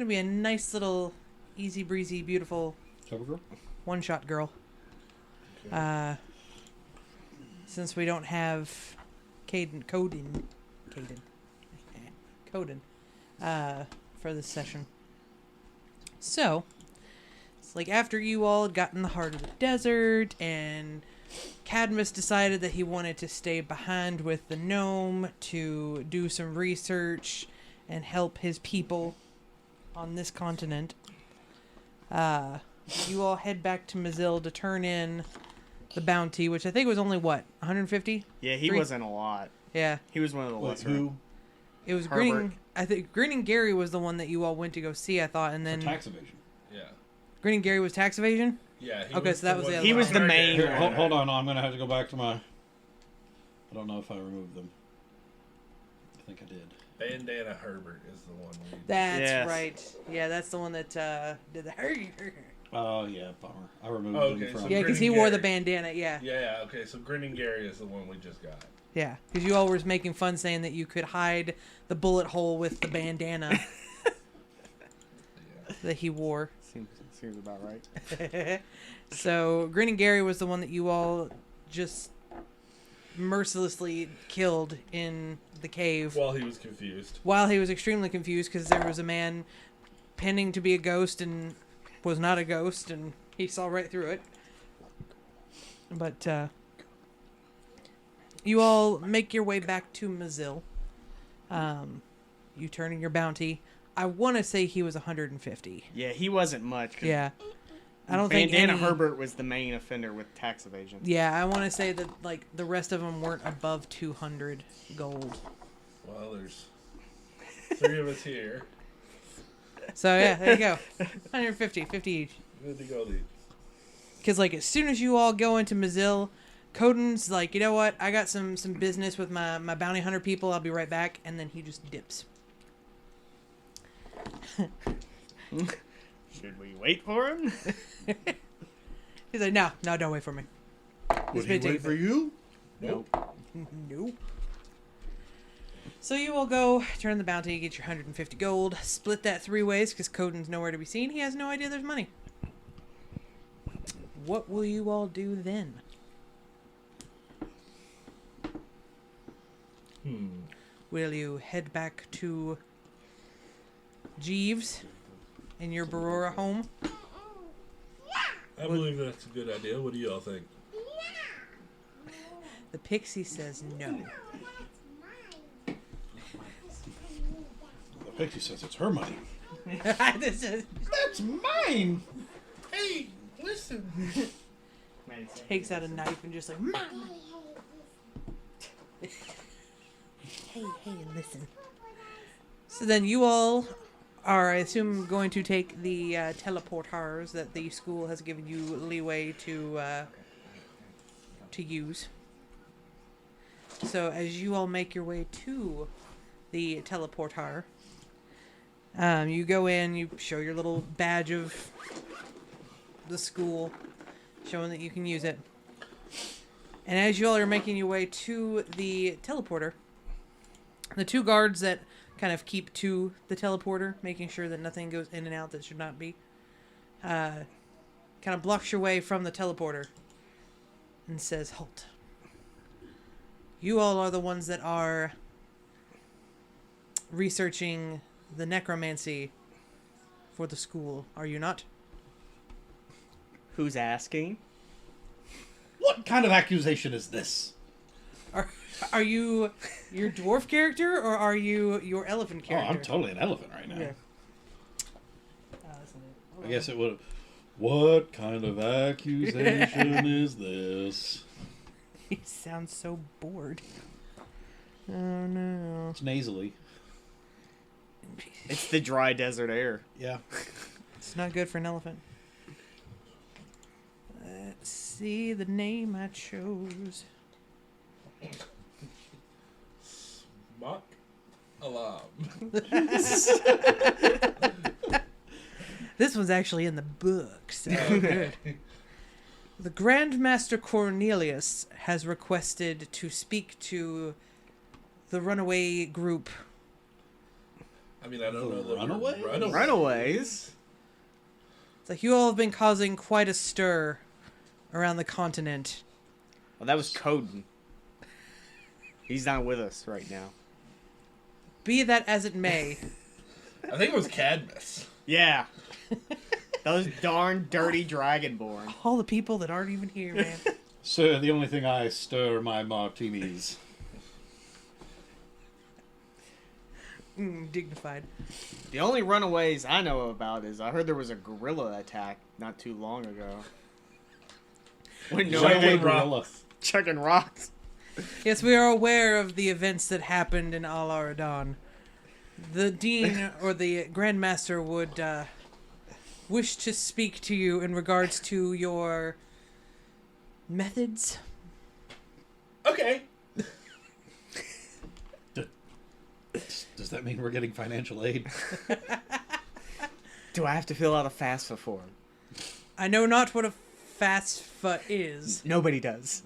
going to be a nice little, easy breezy, beautiful Cover girl? one-shot girl. Okay. Since we don't have Coden, for this session. So, it's like after you all got in the heart of the desert and Cadmus decided that he wanted to stay behind with the gnome to do some research and help his people on this continent. You all head back to Mazil to turn in the bounty, which I think was only, what, 150? Yeah, he wasn't a lot. Yeah. He was one of the lesser. Who? It was Herbert. Grinning Gary was the one that you all went to go see, I thought, and then... For tax evasion. Yeah. Grinning Gary was tax evasion? Yeah. Okay, so that was the one- other He one. was the main Here, one. hold on. I'm going to have to go back to my... I don't know if I removed them. I think I did. Bandana Herbert is the one. That's Yes. right. Yeah, that's the one that did the... Oh, yeah, bummer. I removed Oh, them okay, from... so Yeah, because he Grinning wore the Gary. bandana, yeah. Yeah. Okay. So Grinning Gary is the one we just got. Yeah, because you all were making fun saying that you could hide the bullet hole with the bandana that he wore. Seems about right. So, Grinning Gary was the one that you all just mercilessly killed in the cave While he was confused. while he was extremely confused because there was a man pretending to be a ghost and was not a ghost, and he saw right through it. But you all make your way back to Mazil. You turn in your bounty. I want to say he was 150. Yeah, he wasn't much. 'cause Yeah. I don't think Bandana any... Herbert was the main offender with tax evasion. Yeah, I want to say that like the rest of them weren't above 200 gold. Well, there's 3 of us here. So yeah, there you go. 150, 50 each. Good to go, dude. Because like as soon as you all go into Mazil, Coden's like, you know what? I got some business with my bounty hunter people. I'll be right back, and then he just dips. Should we wait for him? He's like, no, don't wait for me. Would This he may take wait a for bit. you? Nope. Nope. So you will go turn the bounty, get your 150 gold, split that 3 ways because Coden's nowhere to be seen. He has no idea there's money. What will you all do then? Will you head back to Jeeves in your Barora home? I believe that's a good idea. What do y'all think? The pixie says no. The pixie says it's her money. This is, That's mine! Hey, listen. takes out a knife and just like, "Mom." Hey, listen. So then you all are, I assume, going to take the teleporters that the school has given you leeway to use. So as you all make your way to the teleporter, you go in, you show your little badge of the school, showing that you can use it. And as you all are making your way to the teleporter, the 2 guards that kind of keep to the teleporter, making sure that nothing goes in and out that should not be, kind of blocks your way from the teleporter and says, halt. You all are the ones that are researching the necromancy for the school, are you not? Who's asking? What kind of accusation is this? Are you your dwarf character or are you your elephant Oh, character? I'm totally an elephant right now. Yeah. I guess it would. What kind of accusation is this? He sounds so bored. Oh no. It's nasally. It's the dry desert air. Yeah. It's not good for an elephant. Let's see the name I chose. Mock alarm. This one's actually in the book, so good. The Grandmaster Cornelius has requested to speak to the runaway group I mean, I don't know that Runaways? Runaways? It's like you all have been causing quite a stir around the continent. Well, that was Coden. He's not with us right now. Be that as it may, I think it was Cadmus. Yeah. Those darn dirty Dragonborn. all the people that aren't even here, man. Sir, the only thing I stir my martinis. Dignified. The only runaways I know about is I heard there was a gorilla attack not too long ago. When no Giant one gorilla. chucking rocks. Yes, we are aware of the events that happened in Al Aradan. The Dean or the Grandmaster would wish to speak to you in regards to your methods. Okay. Does that mean we're getting financial aid? Do I have to fill out a FAFSA form? I know not what a FAFSA is, Nobody does.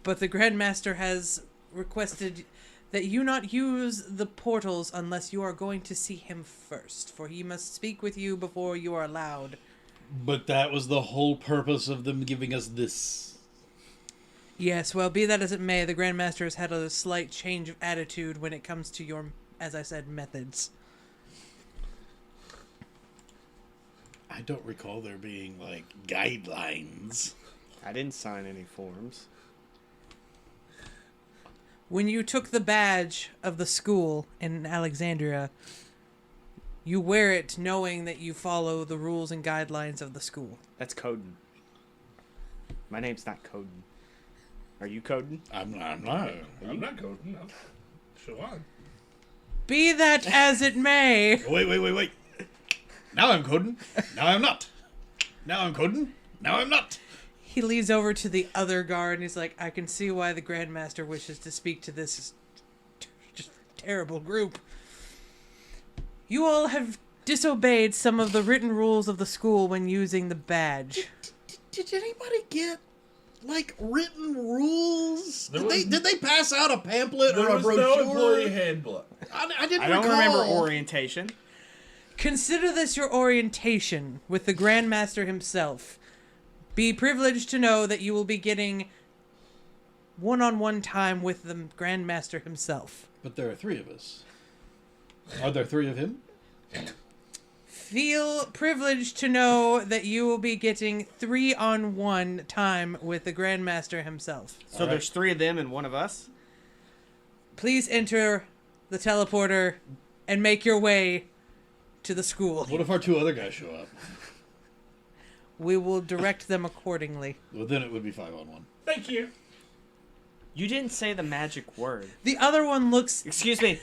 but the Grandmaster has requested that you not use the portals unless you are going to see him first, for he must speak with you before you are allowed. But that was the whole purpose of them giving us this. Yes, well, be that as it may, the Grandmaster has had a slight change of attitude when it comes to your, as I said, methods. I don't recall there being, like, guidelines. I didn't sign any forms. When you took the badge of the school in Alexandria, you wear it knowing that you follow the rules and guidelines of the school. That's Coden. My name's not Coden. Are you Coden? I'm not. I'm not going. No. Show on. Be that as it may. Wait. Now I'm coding. Now I'm not. Now I'm coding. Now I'm not. He leads over to the other guard and he's like, I can see why the Grandmaster wishes to speak to this just terrible group. You all have disobeyed some of the written rules of the school when using the badge. Did anybody get, like, written rules? There was- Did they pass out a pamphlet There or a was brochure? no employee handbook. I didn't I don't recall. remember orientation. Consider this your orientation with the Grandmaster himself. Be privileged to know that you will be getting one-on-one time with the Grandmaster himself. But there are 3 of us. Are there 3 of him? Feel privileged to know that you will be getting 3-on-1 time with the Grandmaster himself. So All right. there's 3 of them and 1 of us? Please enter the teleporter and make your way to the school. What if our 2 other guys show up? We will direct them accordingly. Well, then it would be 5-on-1. Thank you. You didn't say the magic word. The other one looks... Excuse me.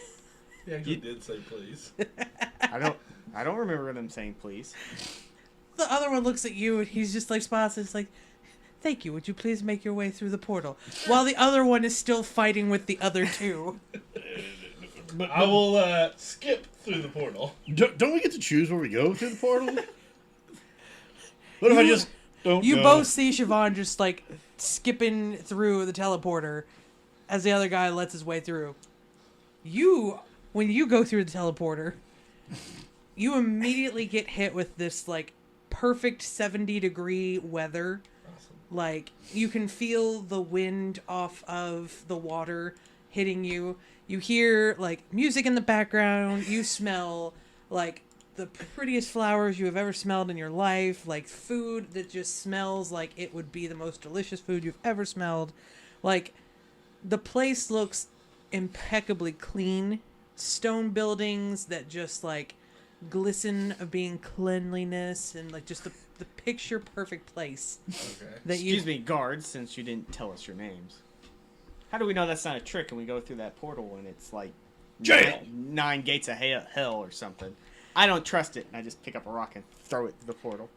Yeah, you did say please. I don't remember them saying please. The other one looks at you and he's just like spots. It's like, thank you. Would you please make your way through the portal? While the other one is still fighting with the other 2. But I will skip through the portal. don't we get to choose where we go through the portal? What if I just don't You go? both see Siobhan just like skipping through the teleporter as the other guy lets his way through. When you go through the teleporter, you immediately get hit with this like perfect 70-degree weather. Awesome. Like you can feel the wind off of the water hitting you. You hear like music in the background. You smell like the prettiest flowers you have ever smelled in your life. Like food that just smells like it would be the most delicious food you've ever smelled. Like the place looks impeccably clean. Stone buildings that just like glisten of being cleanliness and like just the picture perfect place Okay. that Excuse me, guards, since you didn't tell us your names. How do we know that's not a trick and we go through that portal and it's like Jail! nine gates of hell or something? I don't trust it, and I just pick up a rock and throw it through the portal.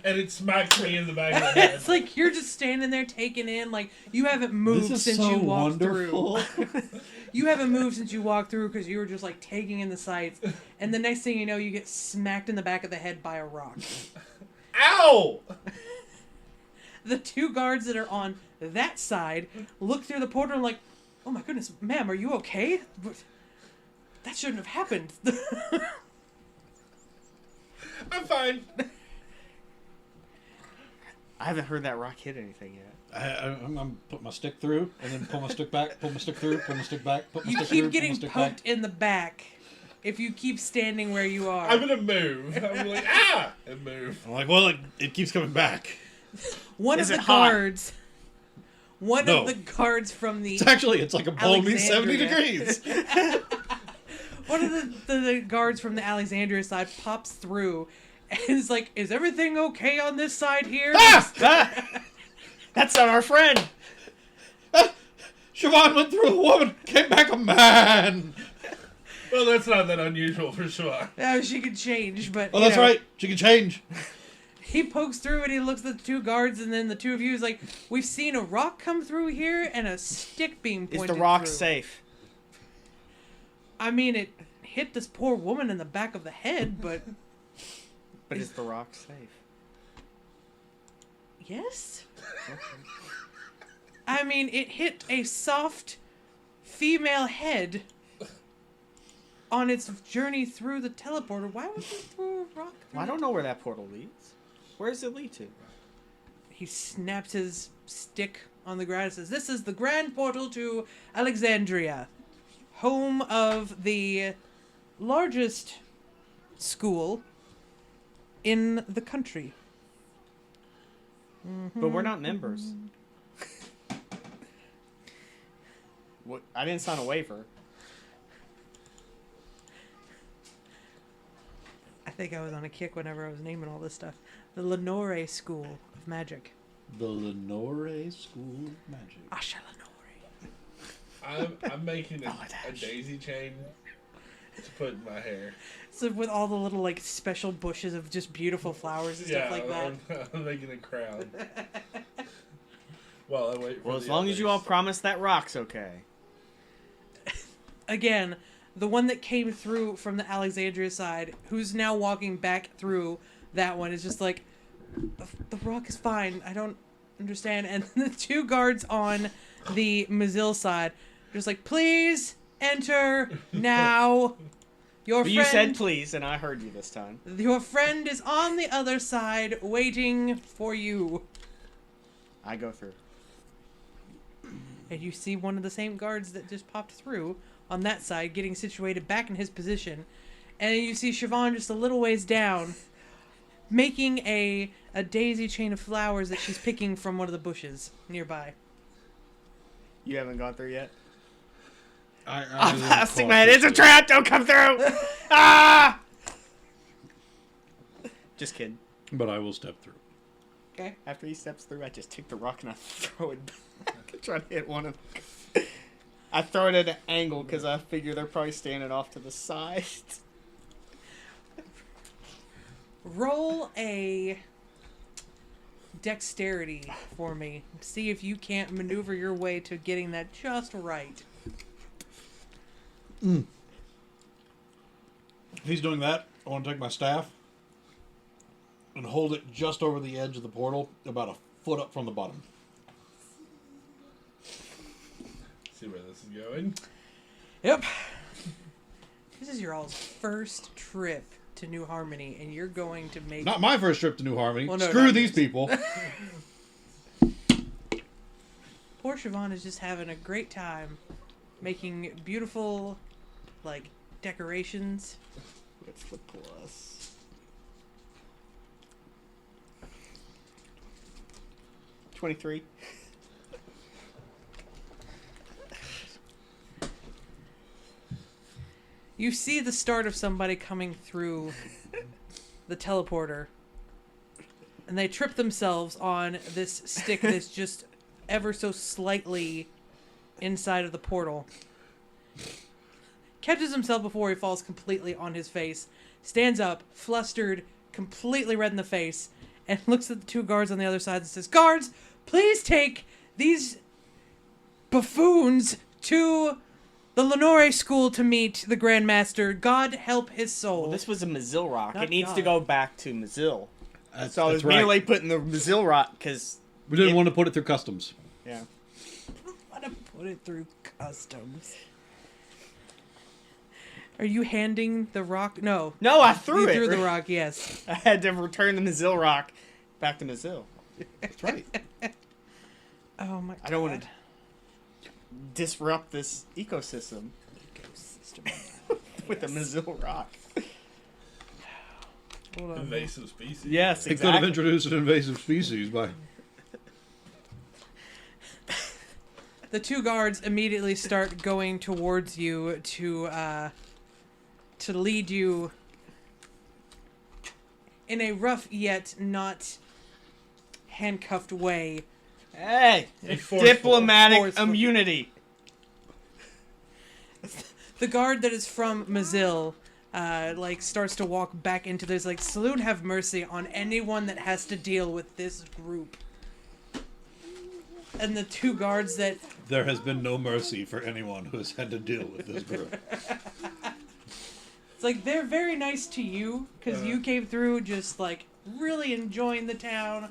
And it smacks me in the back of the head. It's like you're just standing there taking in, like you haven't moved This is since so you walked wonderful. through. You haven't moved since you walked through because you were just like taking in the sights, and the next thing you know, you get smacked in the back of the head by a rock. Ow! The 2 guards that are on that side look through the portal and like, oh my goodness, ma'am, are you okay? That shouldn't have happened. I'm fine. I haven't heard that rock hit anything yet. I'm put my stick through, and then pull my stick back, pull my stick through, pull my stick back, put my You stick keep through, getting pull my stick back. poked in the back if you keep standing where you are. I'm gonna move. I'm like, ah! And move. I'm like, well, it keeps coming back. One Is of it the hot? guards. One No. of the guards from the It's like a balmy 70 Alexandria. degrees. one of the guards from the Alexandria side pops through and is like, "Is everything okay on this side here?" That's not our friend. Siobhan went through a woman, came back a man. Well, that's not that unusual for sure. Yeah, she could change, but Oh, you that's know. right. She can change. He pokes through and he looks at the two guards, and then the two of you is like, "We've seen a rock come through here and a stick beam Is pointed the rock through." safe? I mean, it hit this poor woman in the back of the head, but But is the rock safe? yes. I mean, it hit a soft female head on its journey through the teleporter. Why would you throw a rock through Well, I don't know where that portal leads. Where does it lead to? He snaps his stick on the ground and says, "This is the grand portal to Alexandria, home of the largest school in the country." But we're not members. What? I didn't sign a waiver. I think I was on a kick whenever I was naming all this stuff. The Lenore School of Magic. The Lenore School of Magic. Asha Lenore. I'm making a Baladash. daisy chain to put in my hair. So with all the little like special bushes of just beautiful flowers and stuff like that. I'm making a crown. Well, I wait for Well, as the long as you all others. promise that rock's okay. Again, the one that came through from the Alexandria side, who's now walking back through that one, is just like, the rock is fine. I don't understand. And the two guards on the Mazil side, just like, please enter now. Your But friend, you said please, and I heard you this time. your friend is on the other side waiting for you. I go through. And you see one of the same guards that just popped through on that side getting situated back in his position. And you see Siobhan just a little ways down making a daisy chain of flowers that she's picking from one of the bushes nearby. You haven't gone through yet? I Stick my head. It's a trap! Don't come through! Ah! Just kidding. But I will step through. Okay. After he steps through, I just take the rock and I throw it back. Try to hit one of them. I throw it at an angle because I figure they're probably standing off to the side. Roll a dexterity for me. See if you can't maneuver your way to getting that just right. If he's doing that, I want to take my staff and hold it just over the edge of the portal, about a foot up from the bottom. See where this is going. Yep. This is your all's first trip to New Harmony, and you're going to make... Not my first trip to New Harmony. Well, no, Screw not these yours. people. Poor Siobhan is just having a great time making beautiful, like, decorations. What's the plus? 23. You see the start of somebody coming through the teleporter, and they trip themselves on this stick that's just ever so slightly inside of the portal. Catches himself before he falls completely on his face, stands up, flustered, completely red in the face, and looks at the two guards on the other side and says, "Guards, please take these buffoons to the Lenore School to meet the Grand Master. God help his soul." Well, this was a Mazil rock. Not It needs to God. go back to Mazil. That's, So I was that's right. merely putting the Mazil rock because... We didn't want to put it through customs. Yeah. Want to put it through customs. Are you handing the rock? No. No, I threw You it. threw the rock, yes. I had to return the Mazil rock back to Mazil. That's right. Oh my god. I don't want to disrupt this ecosystem with a Mazil rock. Hold on. Invasive species. Yes, They could have exactly. introduced an invasive species by. The two guards immediately start going towards you to lead you in a rough yet not handcuffed way. Hey, Be forceful. diplomatic Forceful. immunity. The guard that is from Mazil, starts to walk back into this, like, salute have mercy on anyone that has to deal with this group. And the two guards that... There has been no mercy for anyone who has had to deal with this group. It's like, they're very nice to you, because you came through just, like, really enjoying the town,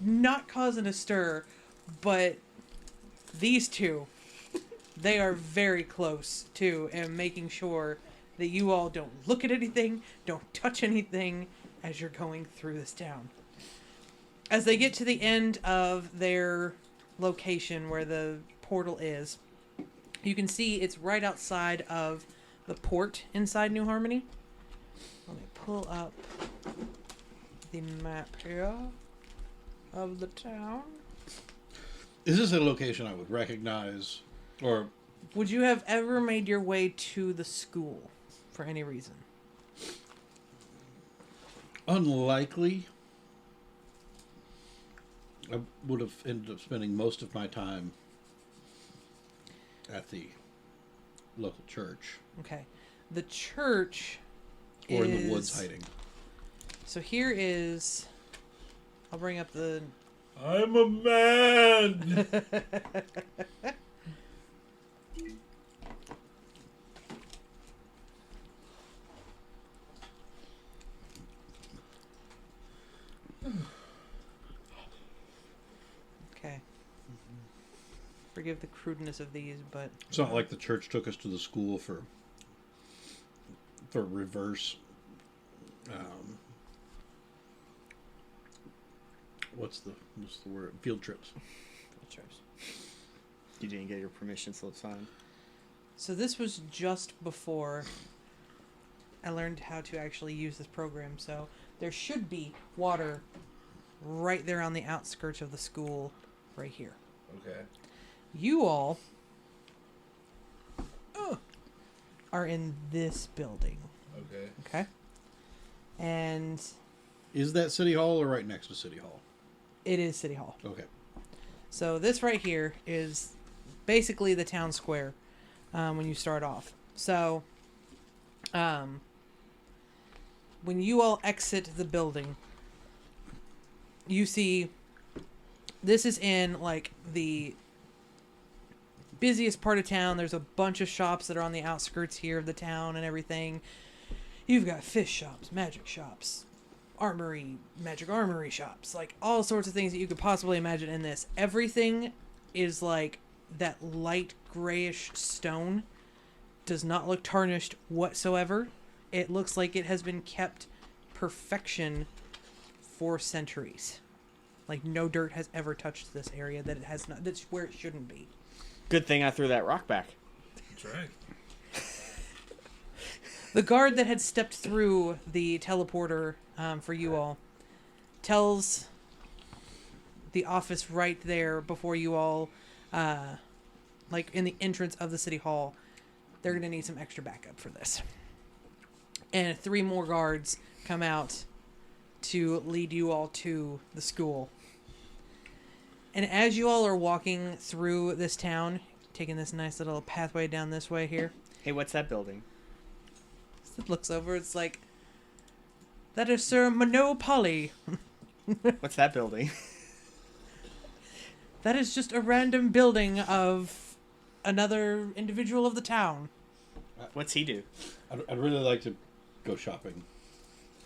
not causing a stir, but these two, they are very close to and making sure that you all don't look at anything, don't touch anything as you're going through this town. As they get to the end of their location where the portal is, you can see it's right outside of the port inside New Harmony. Let me pull up the map here of the town. Is this a location I would recognize? Or Would you have ever made your way to the school for any reason? unlikely? I would have ended up spending most of my time at the local church. Okay. The church Or is... in the woods hiding. So here is... I'll bring up the... I'm a man! Okay. Forgive the crudeness of these, but... It's not like the church took us to the school for reverse. What's the word? Field trips. You didn't get your permission slip signed. So this was just before I learned how to actually use this program. So there should be water right there on the outskirts of the school right here. Okay. You all are in this building. Okay. Okay? And Is that City Hall or right next to City Hall? it is City Hall. Okay. So this right here is basically the town square when you start off. So when you all exit the building, you see this is in like the busiest part of town. There's a bunch of shops that are on the outskirts here of the town and everything. You've got fish shops, magic shops, magic armory shops, like all sorts of things that you could possibly imagine in this. Everything is like that light grayish stone. Does not look tarnished whatsoever. It looks like it has been kept perfection for centuries. Like no dirt has ever touched this area that it has not. That's where it shouldn't be. Good thing I threw that rock back. That's right. The guard that had stepped through the teleporter for you all tells the office right there before you all, like in the entrance of the city hall, they're going to need some extra backup for this. And 3 more guards come out to lead you all to the school. And as you all are walking through this town, taking this nice little pathway down this way here, Hey, what's that building? it looks over, it's like, that is Sir Monopoly. What's that building? That is just a random building of another individual of the town. What's he do? I'd really like to go shopping.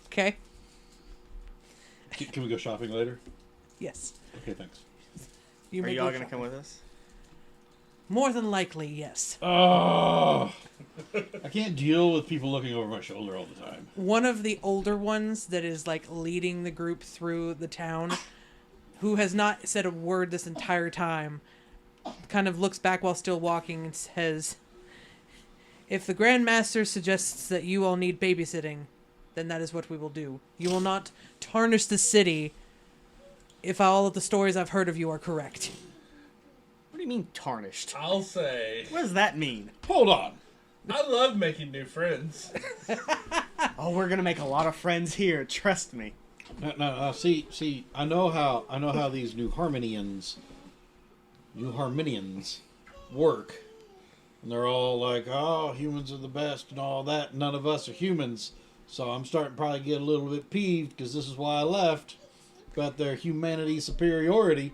Okay? Can we go shopping later? Yes. Okay, thanks. Are may you all go gonna shopping. come with us? More than likely, yes. Oh, I can't deal with people looking over my shoulder all the time. One of the older ones that is like leading the group through the town, who has not said a word this entire time, kind of looks back while still walking and says, "If the Grand Master suggests that you all need babysitting, then that is what we will do. You will not tarnish the city if all of the stories I've heard of you are correct." What do you mean tarnished? I'll say, What does that mean? Hold on. I love making new friends. Oh, we're gonna make a lot of friends here. Trust me. No. See. I know how these New Harmonians work, and they're all like, "Oh, humans are the best" and all that. None of us are humans, so I'm starting to probably get a little bit peeved because this is why I left, about their humanity superiority.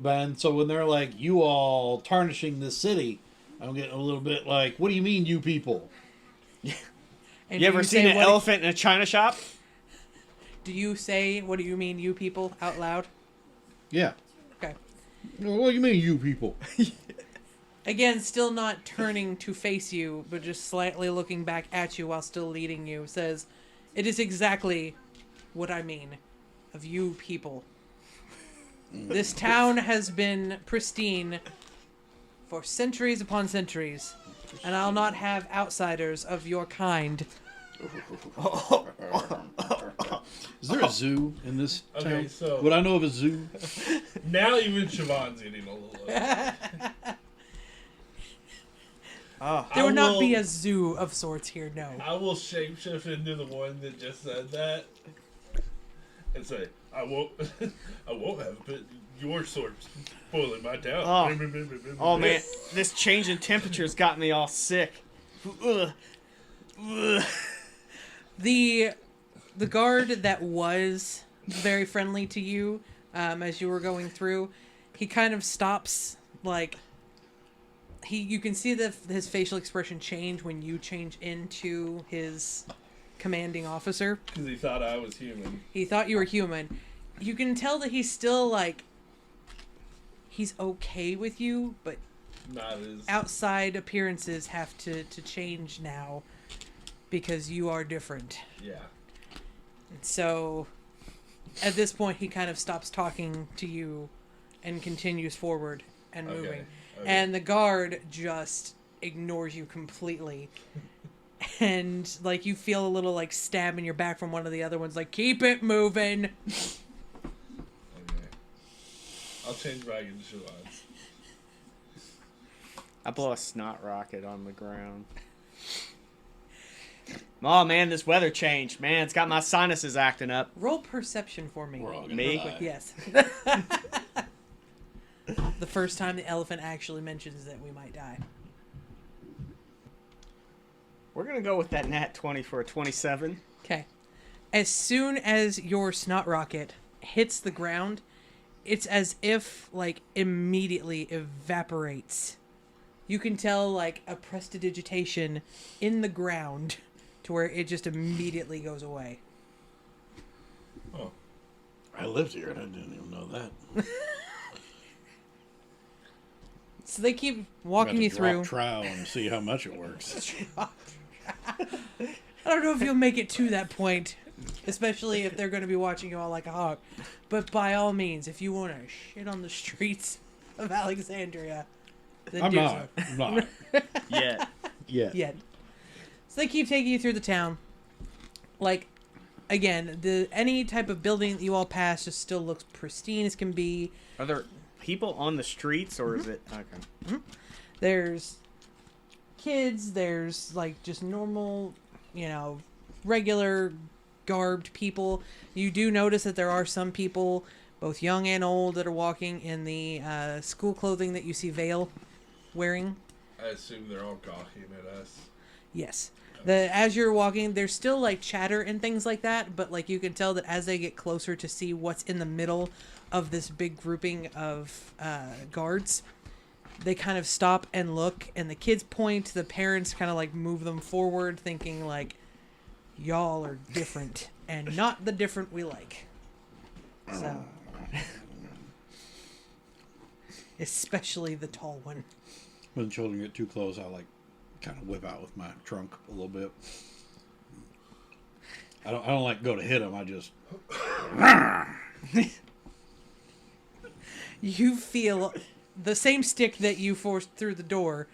And so when they're like, "You all tarnishing this city," I'm getting a little bit like, "What do you mean, you people?" And You do ever say seen an what- elephant in a china shop? Do you say, "What do you mean, you people," out loud? Yeah. Okay. What do you mean, you people? Again, still not turning to face you, but just slightly looking back at you while still leading you, says, "It is exactly what I mean of you people. This town has been pristine for centuries upon centuries, and I'll not have outsiders of your kind." Is there a zoo in this town? Okay, so- Would I know of a zoo? Now even Siobhan's eating a little. Oh, There would I not will- be a zoo of sorts here, no. I will shapeshift into the one that just said that and say, I won't have it. Your sword's spoiling my town. oh man, this change in temperature's got me all sick. Ugh. Ugh. The guard that was very friendly to you as you were going through, he kind of stops, like, you can see his facial expression change when you change into his commanding officer. Because he thought I was human. He thought you were human. You can tell that he's still, like, he's okay with you, but Not as... outside appearances have to change now because you are different. Yeah. So at this point he kind of stops talking to you and continues forward and moving. Okay. And the guard just ignores you completely. And like you feel a little like stab in your back from one of the other ones, like, "Keep it moving." Okay. I'll change back into Siobhan's. I blow a snot rocket on the ground. Oh man, this weather changed. Man, it's got my sinuses acting up. Roll perception for me. We're all gonna Me? die. Yes. The first time the elephant actually mentions that we might die. We're gonna go with that nat 20 for a 27. Okay. As soon as your snot rocket hits the ground, it's as if, like, immediately evaporates. You can tell, like, a prestidigitation in the ground to where it just immediately goes away. Oh. I lived here and I didn't even know that. So they keep walking you through. Trial and see how much it works. I don't know if you'll make it to that point, especially if they're going to be watching you all like a hawk. But by all means, if you want to shit on the streets of Alexandria, then I'm do not. so. I'm not. Yeah. Yet. So they keep taking you through the town. Like, again, any type of building that you all pass just still looks pristine as can be. Are there people on the streets, or is it okay? There's kids, there's like just normal, regular garbed people. You do notice that there are some people, both young and old, that are walking in the school clothing that you see Vale wearing. I assume they're all gawking at us. Yes. As you're walking, there's still like chatter and things like that, but like you can tell that as they get closer to see what's in the middle of this big grouping of guards, they kind of stop and look, and the kids point, the parents kind of like move them forward, thinking like, y'all are different and not the different we like. So especially the tall one. When children get too close, I like kind of whip out with my trunk a little bit. I don't like go to hit them. I just. You feel the same stick that you forced through the door,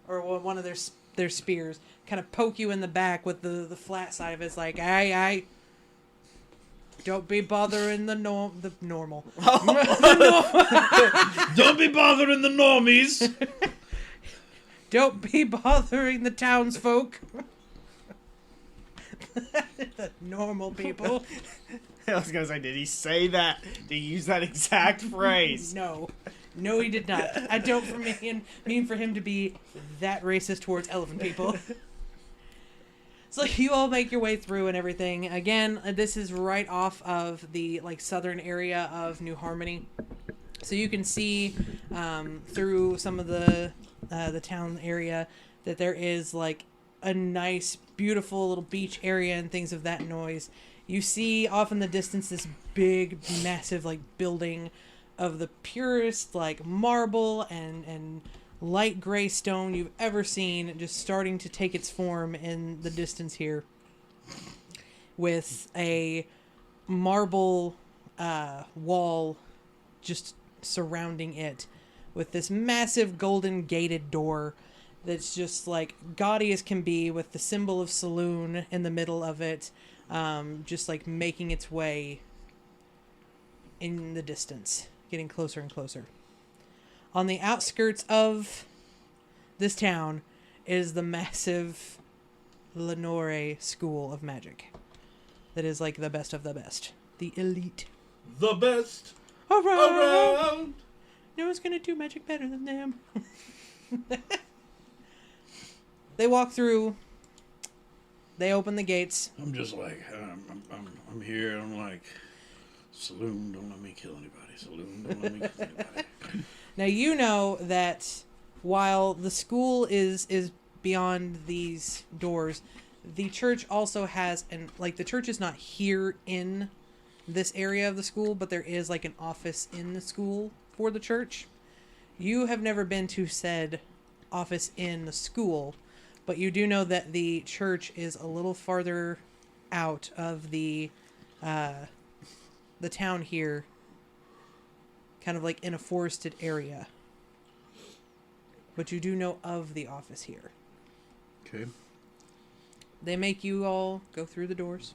or one of their spears, kind of poke you in the back with the flat side of it. It's like, aye. Don't be bothering the normal. Don't be bothering the normies. Don't be bothering the townsfolk. The normal people. I was gonna say, did he say that? Did he use that exact phrase? No, he did not. I don't mean for him to be that racist towards elephant people. So you all make your way through and everything. Again, this is right off of the southern area of New Harmony, so you can see through some of the town area that there is a nice, beautiful little beach area and things of that noise. You see off in the distance this big, massive building of the purest marble and light gray stone you've ever seen, just starting to take its form in the distance here, with a marble wall just surrounding it, with this massive golden gated door that's just gaudy as can be, with the symbol of saloon in the middle of it, just making its way in the distance, getting closer and closer. On the outskirts of this town is the massive Lenore School of Magic. That is the best of the best. The elite. The best around. No one's gonna do magic better than them. They walk through. They open the gates. I'm just I'm here. I'm like, saloon, don't let me kill anybody. Saloon, don't let me kill anybody. Now you know that while the school is beyond these doors, the church also has the church is not here in this area of the school, but there is an office in the school for the church. You have never been to said office in the school, but you do know that the church is a little farther out of the town here, kind of in a forested area. But you do know of the office here. Okay. They make you all go through the doors.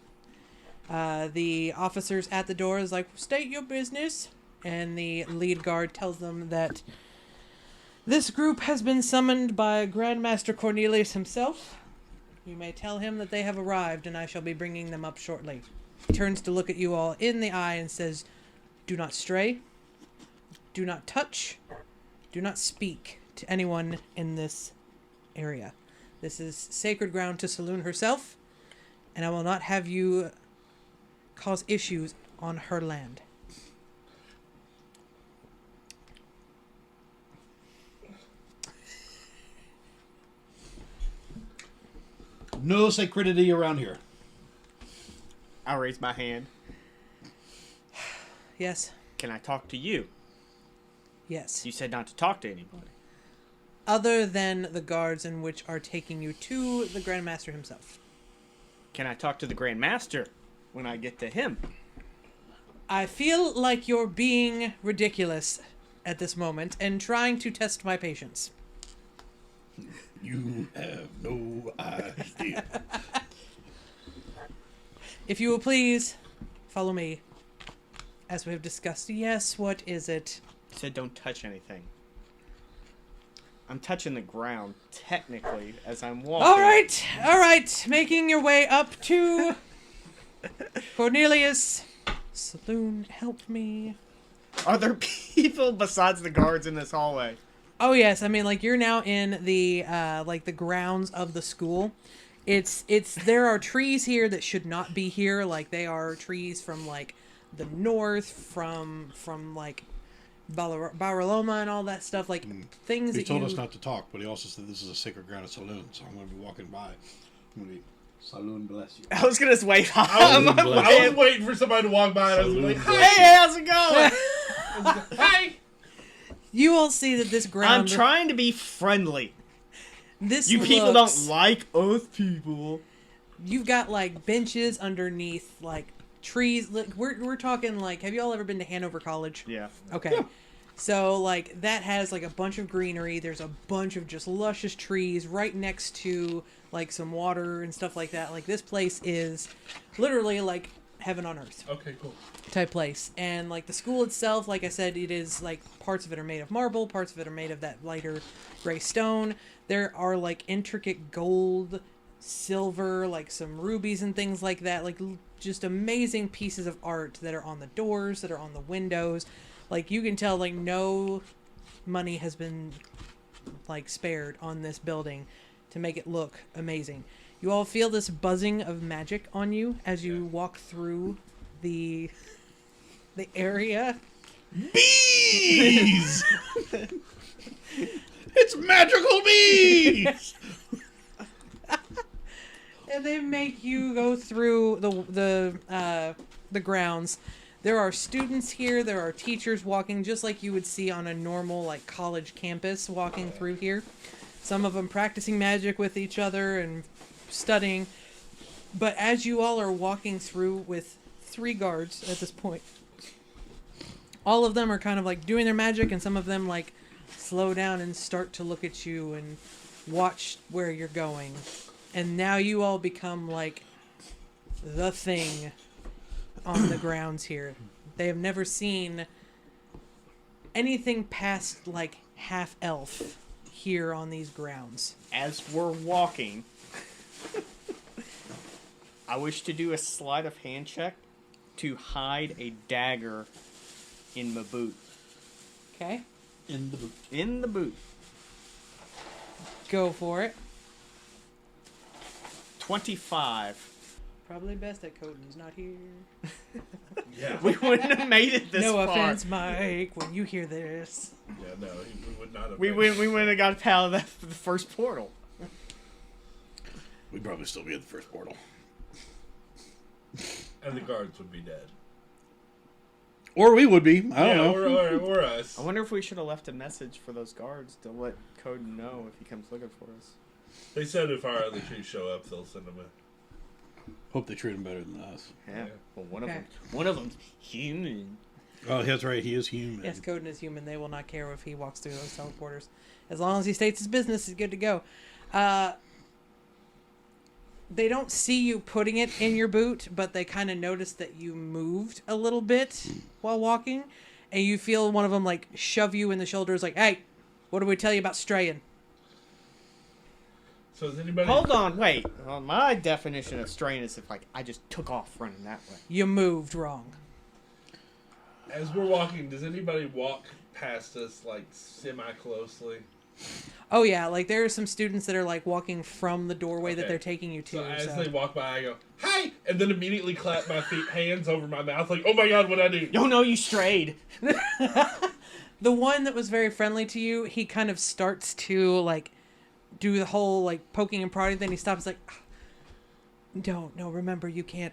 The officers at the door is state your business. And the lead guard tells them that this group has been summoned by Grandmaster Cornelius himself. You may tell him that they have arrived, and I shall be bringing them up shortly. He turns to look at you all in the eye and says, do not stray. Do not touch. Do not speak to anyone in this area. This is sacred ground to Saloon herself, and I will not have you cause issues on her land. No sacredity around here. I'll raise my hand. Yes. Can I talk to you? Yes. You said not to talk to anybody. Other than the guards in which are taking you to the Grandmaster himself. Can I talk to the Grand Master when I get to him? I feel like you're being ridiculous at this moment and trying to test my patience. You have no idea. If you will please follow me. As we have discussed. Yes, what is it? You said don't touch anything. I'm touching the ground, technically, as I'm walking. All right. Making your way up to Cornelius. Saloon, help me. Are there people besides the guards in this hallway? Oh yes, I mean you're now in the the grounds of the school. It's there are trees here that should not be here. They are trees from the north, from Baraloma and all that stuff. Things He that told us not to talk, but he also said this is a sacred ground of Saloon, so I'm going to be walking by. I'm going to be, Saloon bless you. I was going to wait. I was waiting for somebody to walk by and I was like, Salute. Hey, how's it going? hi. You all see that this ground. I'm trying to be friendly. This You people looks- don't like us people. You've got like benches underneath like trees. Look, we're talking like. Have you all ever been to Hanover College? Yeah. Okay. So like that has like a bunch of greenery. There's a bunch of just luscious trees right next to like some water and stuff like that. Like this place is literally like heaven on earth Okay, cool. type place. And like the school itself, like I said, it is like parts of it are made of marble, parts of it are made of that lighter gray stone. There are like intricate gold, silver, like some rubies and things like that. Like just amazing pieces of art that are on the doors, that are on the windows. Like you can tell like no money has been like spared on this building to make it look amazing. You all feel this buzzing of magic on you as you walk through the area. Bees! It's magical bees! And they make you go through the grounds. There are students here. There are teachers walking just like you would see on a normal like college campus walking through here. Some of them practicing magic with each other and studying. But as you all are walking through with 3 guards at this point, all of them are kind of like doing their magic, and some of them like slow down and start to look at you and watch where you're going. And now you all become like the thing on the grounds here. They have never seen anything past like half elf here on these grounds. As we're walking, I wish to do a sleight of hand check to hide a dagger in my boot. Okay, In the boot. In the boot. go for it. 25. Probably best that Coden's not here. Yeah. We wouldn't have made it this No far. offense, Mike, when you hear this. Yeah, no, we would not have. We wouldn't have got past the first portal. We'd probably still be at the first portal. And the guards would be dead. Or we would be. I don't know. Or us. I wonder if we should have left a message for those guards to let Coden know if he comes looking for us. They said if our other two show up, they'll send them in. Hope they treat him better than us. Yeah. Yeah. Well, Okay. one of them's human. Oh, that's right. He is human. Yes, Coden is human. They will not care if he walks through those teleporters. As long as he states his business, he's good to go. They don't see you putting it in your boot, but they kind of notice that you moved a little bit while walking. And you feel one of them, like, shove you in the shoulders, like, hey, what do we tell you about straying? So is anybody? Hold on, wait. Well, my definition of straying is if, like, I just took off running that way. You moved wrong. As we're walking, does anybody walk past us like semi-closely? Oh, yeah, like, there are some students that are, like, walking from the doorway that Okay. they're taking you to. So as So. they walk by, I go, "Hi!" and then immediately clap my feet, hands over my mouth, like, "Oh my God, what'd I do?" Oh no, you strayed. The one that was very friendly to you, he kind of starts to, like, do the whole, like, poking and prodding thing. He stops, like, no, remember, you can't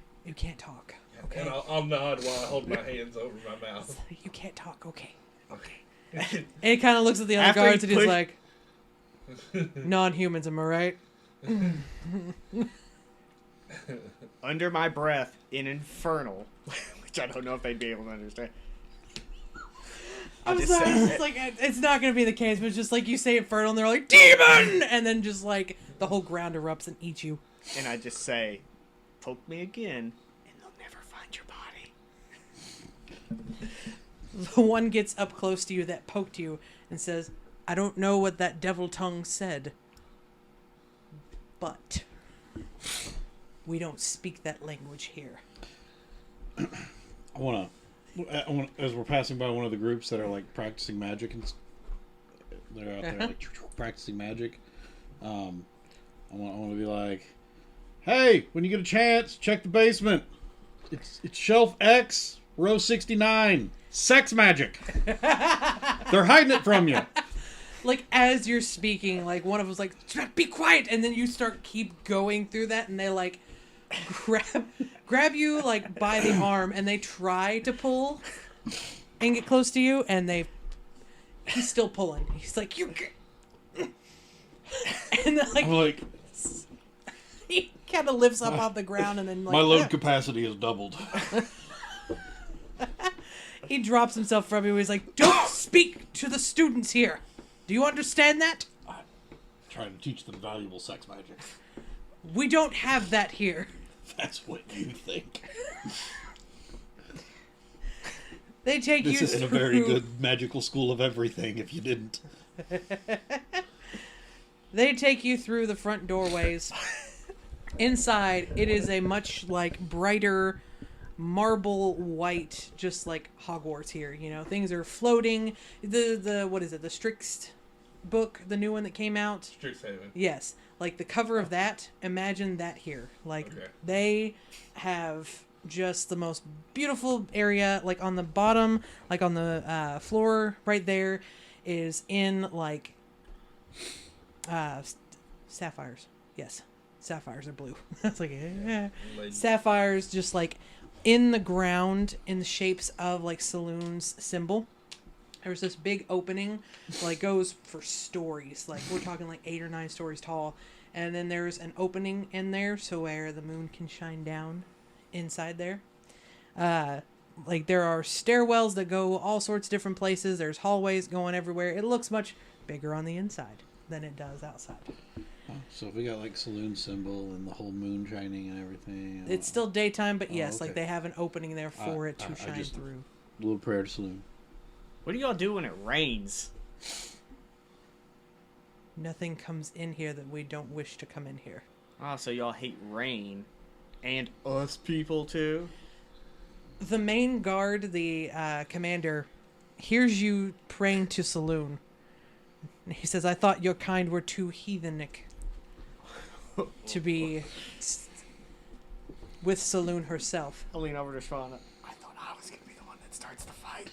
talk. Okay. And I'll nod while I hold my hands over my mouth. You can't talk, okay. And he kind of looks at the other After guards he and he's push- like, non-humans, am I right? Under my breath, in Infernal, which I don't know if they'd be able to understand. I'm just sorry, say it's like, it's not going to be the case, but it's just like you say Infernal and they're like, demon! And then just like, the whole ground erupts and eats you. And I just say, poke me again, and they'll never find your body. The one gets up close to you that poked you and says, I don't know what that devil tongue said, but we don't speak that language here. I want to, as we're passing by one of the groups that are like practicing magic and they're out there like practicing magic. I want to be like, hey, when you get a chance, check the basement. It's shelf X, row 69. Sex magic. They're hiding it from you. Like, as you're speaking, like, one of them's like, be quiet, and then you keep going through that, and they, like, grab you, like, by the arm, and they try to pull and get close to you, and He's still pulling. He's like, you. And then, I'm like, he kind of lifts up off the ground and then like my load capacity has doubled. he drops himself from you. He's like, don't speak to the students here. Do you understand that? I'm trying to teach them valuable sex magic. We don't have that here. That's what you think. They take This you isn't a through... very good magical school of everything if you didn't. They take you through the front doorways. Inside, it is a much like brighter marble white, just like Hogwarts here. You know, things are floating. The what is it? The Strix book, the new one that came out. Strixhaven. Yes, like the cover of that. Imagine that here. Like they have just the most beautiful area. Like on the bottom, like on the floor right there, is in like sapphires. Yes, sapphires are blue. That's like sapphires, just like in the ground in the shapes of like Saloon's symbol. There's this big opening, like goes for stories. Like we're talking like 8 or 9 stories tall, and then there's an opening in there so where the moon can shine down inside there. Like there are stairwells that go all sorts of different places. There's hallways going everywhere. It looks much bigger on the inside than it does outside. Oh, so if we got like saloon symbol and the whole moon shining and everything. It's still daytime, but yes, okay. like they have an opening there for it to shine through. A little prayer to saloon. What do y'all do when it rains? Nothing comes in here that we don't wish to come in here. Oh, so y'all hate rain. And us people, too? The main guard, the commander, hears you praying to Saloon. He says, I thought your kind were too heathenic to be with Saloon herself. I lean over to Shauna. I thought I was going to be the one that starts the fight.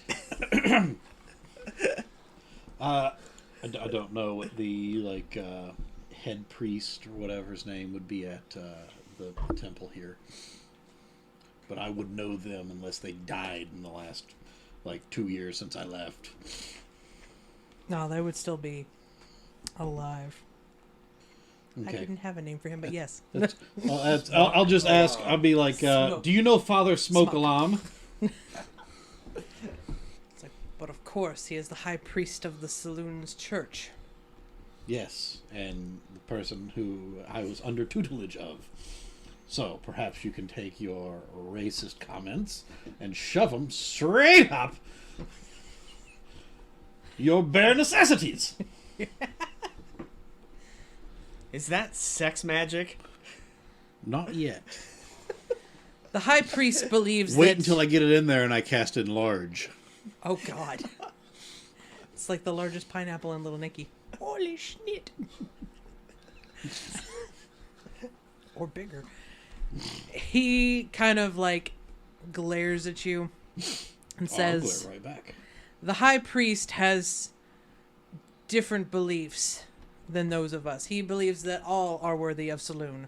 I don't know what the like head priest or whatever his name would be at the temple here, but I would know them unless they died in the last like 2 years since I left. No, they would still be alive. Okay. I didn't have a name for him, but yes. I'll just ask. I'll be like, do you know Father Smoke Alarm? It's like, but of course, he is the high priest of the Saloon's church. Yes, and the person who I was under tutelage of. So perhaps you can take your racist comments and shove them straight up your bare necessities. Is that sex magic? Not yet. The high priest believes Wait that... until I get it in there and I cast it in large. Oh, God. It's like the largest pineapple in Little Nicky. Holy shit. Or bigger. He kind of, like, glares at you and says... I'll glare right back. The high priest has different beliefs than those of us. He believes that all are worthy of Saloon.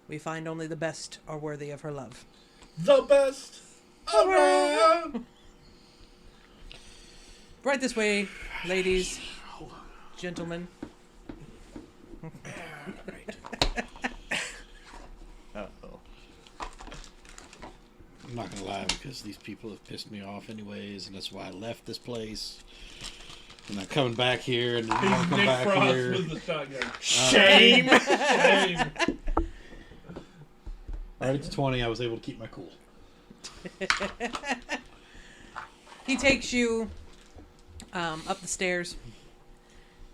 We find only the best are worthy of her love. The best around. Right this way, ladies, gentlemen. Uh-oh. I'm not gonna lie, because these people have pissed me off anyways, and that's why I left this place. And I'm coming back here, and I'm gonna come Nick back Frost here. with the shotgun. Shame! Shame. Alright, it's 20. I was able to keep my cool. He takes you up the stairs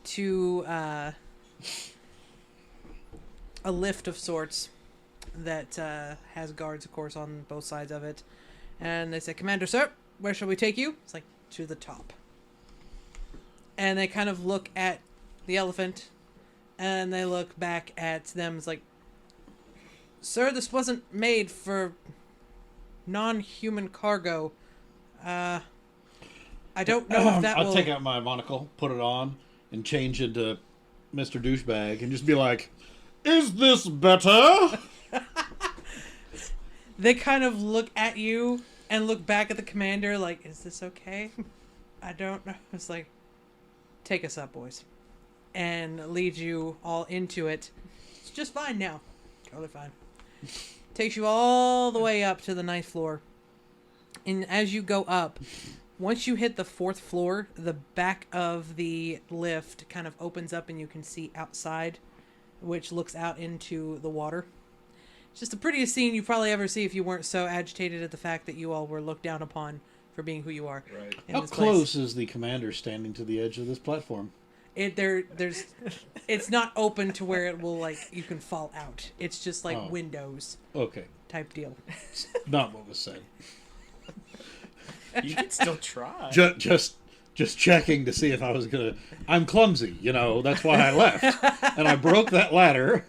to a lift of sorts that has guards, of course, on both sides of it. And they say, Commander, sir, where shall we take you? It's like, to the top. And they kind of look at the elephant, and they look back at them. It's like, sir, this wasn't made for non-human cargo. I don't know if that will... I'll take out my monocle, put it on, and change into Mr. Douchebag, and just be like, is this better? They kind of look at you and look back at the commander like, is this okay? I don't know. It's like, take us up, boys. And leads you all into it. It's just fine now. Totally fine. Takes you all the way up to the 9th floor. And as you go up, once you hit the 4th floor, the back of the lift kind of opens up and you can see outside, which looks out into the water. It's just the prettiest scene you probably ever see if you weren't so agitated at the fact that you all were looked down upon for being who you are. Right. How close is the commander standing to the edge of this platform? It's not open to where it will, like, you can fall out. It's just like Oh. windows Okay. type deal. Not what was said. You can still try. Just checking to see if I was gonna. I'm clumsy, you know. That's why I left, and I broke that ladder.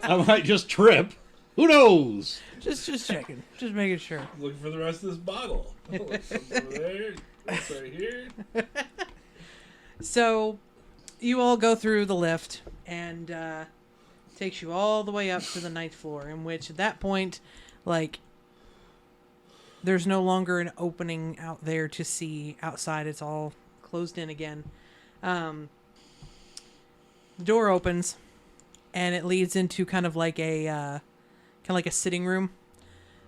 I might just trip. Who knows? Just checking. Just making sure. Looking for the rest of this bottle. What's over there? What's right here? So, you all go through the lift, and takes you all the way up to the 9th floor, in which at that point, like, there's no longer an opening out there to see outside. It's all closed in again. The door opens, and it leads into kind of like a sitting room.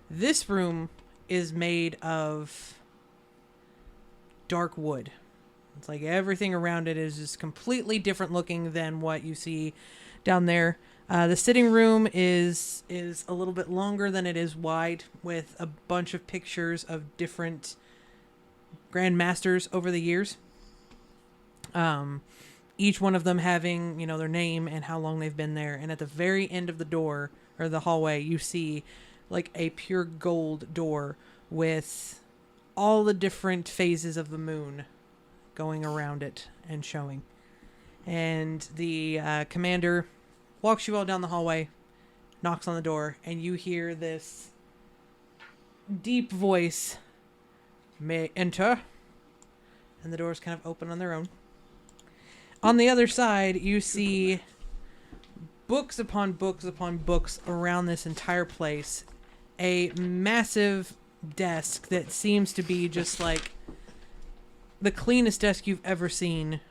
This room is made of dark wood. It's like everything around it is just completely different looking than what you see down there. The sitting room is a little bit longer than it is wide, with a bunch of pictures of different grandmasters over the years. Each one of them having, their name and how long they've been there. And at the very end of the door, or the hallway, you see like a pure gold door with all the different phases of the moon going around it and showing. And the commander walks you all down the hallway, knocks on the door, and you hear this deep voice, "May I enter?" And the doors kind of open on their own. On the other side, you see books upon books upon books around this entire place. A massive desk that seems to be just like the cleanest desk you've ever seen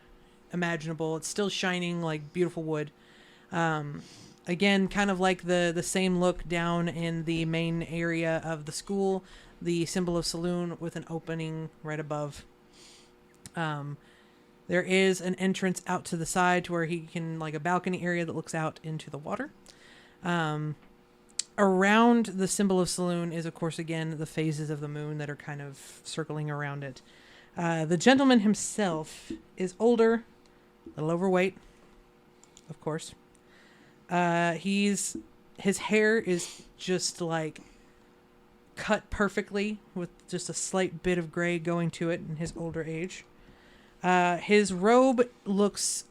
imaginable. It's still shining like beautiful wood. Again, kind of like the same look down in the main area of the school, the symbol of saloon with an opening right above. There is an entrance out to the side to where he can, like a balcony area that looks out into the water. Around the symbol of saloon is, of course, again, the phases of the moon that are kind of circling around it. The gentleman himself is older, a little overweight, of course. His hair is just like cut perfectly with just a slight bit of gray going to it in his older age. His robe looks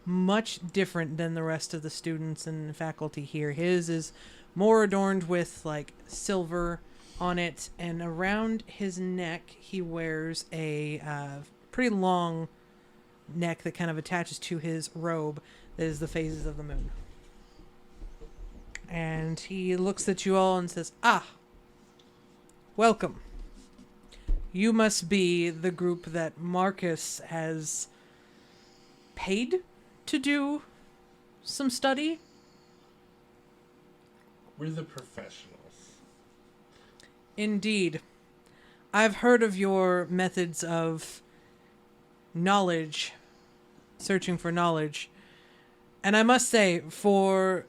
much different than the rest of the students and faculty here. His is more adorned with like silver on it, and around his neck he wears a pretty long neck that kind of attaches to his robe that is the phases of the moon. And he looks at you all and says, welcome. You must be the group that Marcus has paid to do some study. We're the professionals. Indeed. I've heard of your methods of knowledge, searching for knowledge. And I must say, for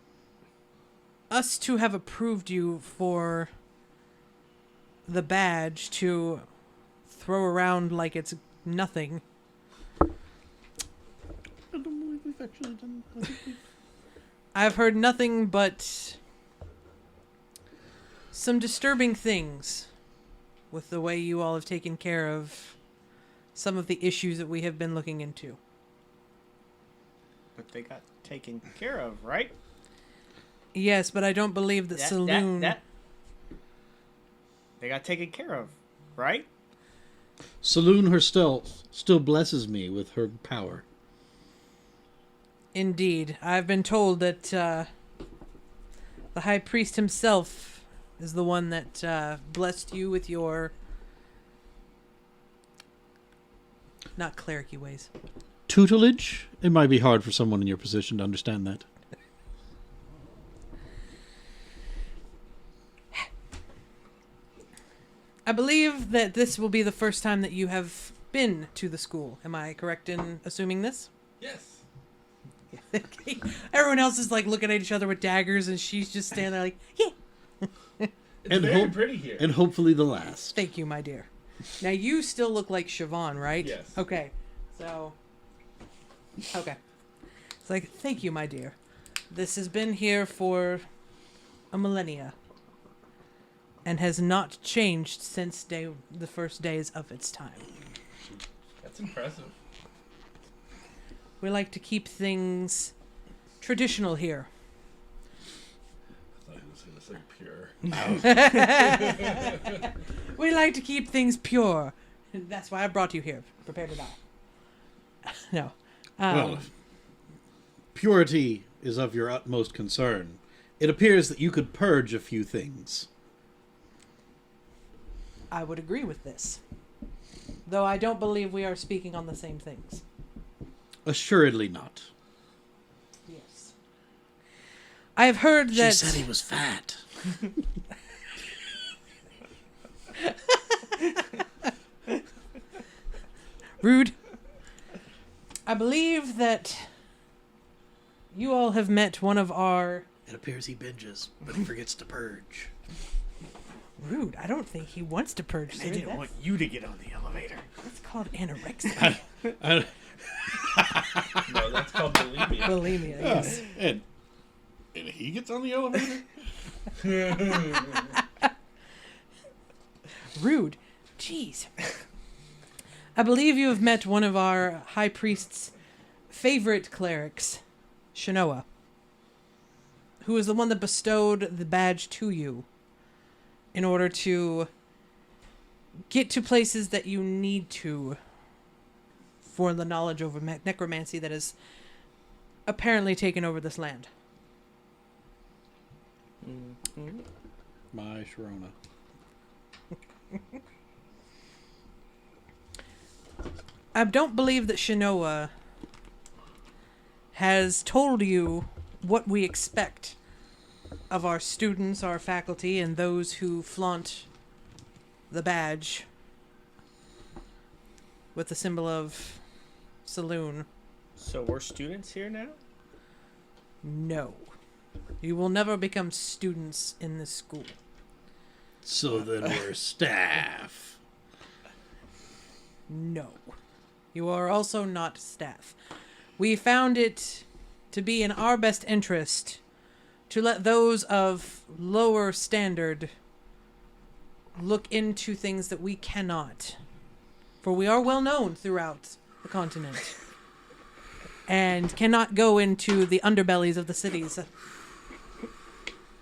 us to have approved you for the badge to throw around like it's nothing. I don't believe we've actually done. I've heard nothing but some disturbing things with the way you all have taken care of some of the issues that we have been looking into. But they got taken care of, right? Yes, but I don't believe that Saloon... They got taken care of, right? Saloon herself still blesses me with her power. Indeed. I've been told that the High Priest himself is the one that blessed you with your... not clericy ways. tutelage? It might be hard for someone in your position to understand that. I believe that this will be the first time that you have been to the school. Am I correct in assuming this? Yes. Everyone else is like looking at each other with daggers, and she's just standing there like, yeah. It's very pretty here. And hopefully the last. Thank you, my dear. Now you still look like Siobhan, right? Yes. Okay. So. Okay. It's like, thank you, my dear. This has been here for a millennia. And has not changed since the first days of its time. That's impressive. We like to keep things traditional here. I thought he was going to say pure. We like to keep things pure. That's why I brought you here. Prepare to die. No. Well, if purity is of your utmost concern, it appears that you could purge a few things. I would agree with this. Though I don't believe we are speaking on the same things. Assuredly not. Yes. I have heard that... She said he was fat. Rude. I believe that you all have met one of our... It appears he binges, but he forgets to purge. Rude. I don't think he wants to purge. I didn't want you to get on the elevator. That's called anorexia. No, that's called bulimia. Bulimia, yes. And he gets on the elevator? Rude. Jeez. I believe you have met one of our high priest's favorite clerics, Shanoa, who is the one that bestowed the badge to you in order to get to places that you need to for the knowledge over necromancy that has apparently taken over this land. Mm-hmm. My Sharona. I don't believe that Shanoa has told you what we expect of our students, our faculty, and those who flaunt the badge with the symbol of Saloon. So we're students here now? No. You will never become students in this school. So then we're staff. No. You are also not staff. We found it to be in our best interest to let those of lower standard look into things that we cannot. For we are well known throughout the continent. And cannot go into the underbellies of the cities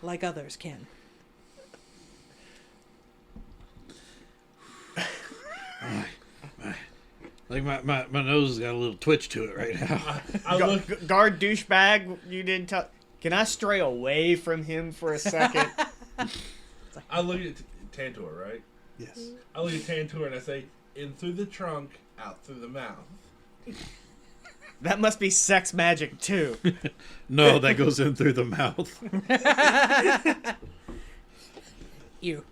like others can. Like my nose has got a little twitch to it right now. I look. Guard douchebag, you didn't tell. Can I stray away from him for a second? I look at Tantor, right? Yes. I look at Tantor and I say, "In through the trunk, out through the mouth." That must be sex magic too. No, that goes in through the mouth. You.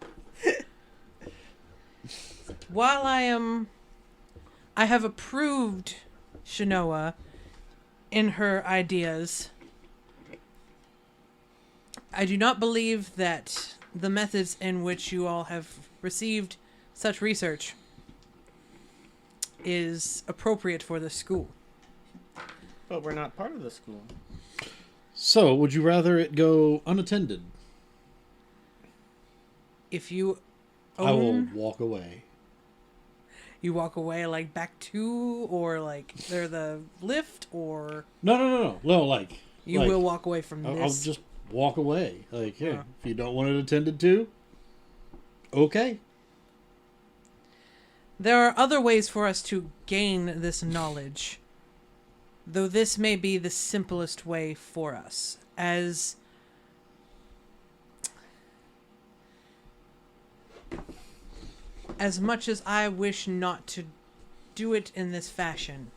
While I have approved Shanoa in her ideas, I do not believe that the methods in which you all have received such research is appropriate for the school. But we're not part of the school. So, would you rather it go unattended? If you I will own, walk away. you walk away like back to, or like they're the lift, or No, like you like, will walk away from I'll this. just walk away. Like, hey, Yeah. if you don't want it attended to, okay. There are other ways for us to gain this knowledge, though this may be the simplest way for us, as much as I wish not to do it in this fashion.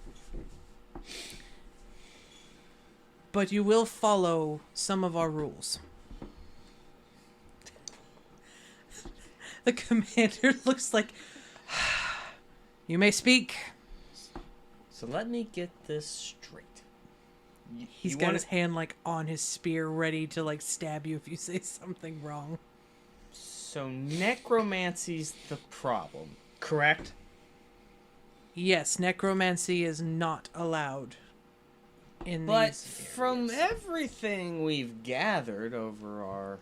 But you will follow some of our rules. The commander looks like, you may speak. So let me get this straight. He's got his hand like on his spear, ready to like stab you if you say something wrong. So necromancy's the problem, correct? Yes, necromancy is not allowed in But these from areas. everything we've gathered over our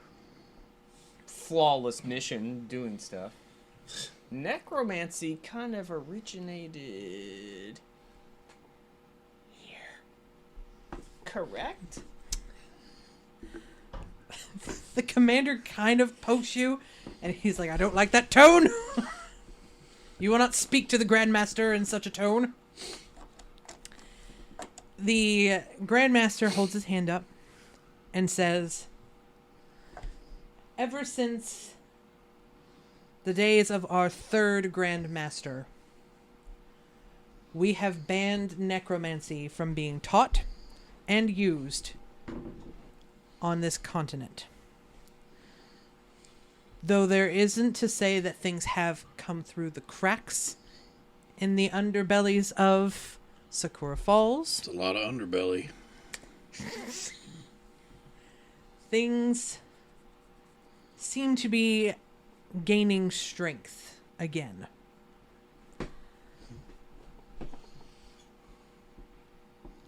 flawless mission doing stuff, necromancy kind of originated here. Correct? The commander kind of pokes you, and he's like, I don't like that tone. You will not speak to the Grandmaster in such a tone. The Grandmaster holds his hand up and says, ever since the days of our third Grandmaster, we have banned necromancy from being taught and used on this continent. Though there isn't to say that things have come through the cracks in the underbellies of Sakura Falls. It's a lot of underbelly. Things seem to be gaining strength again.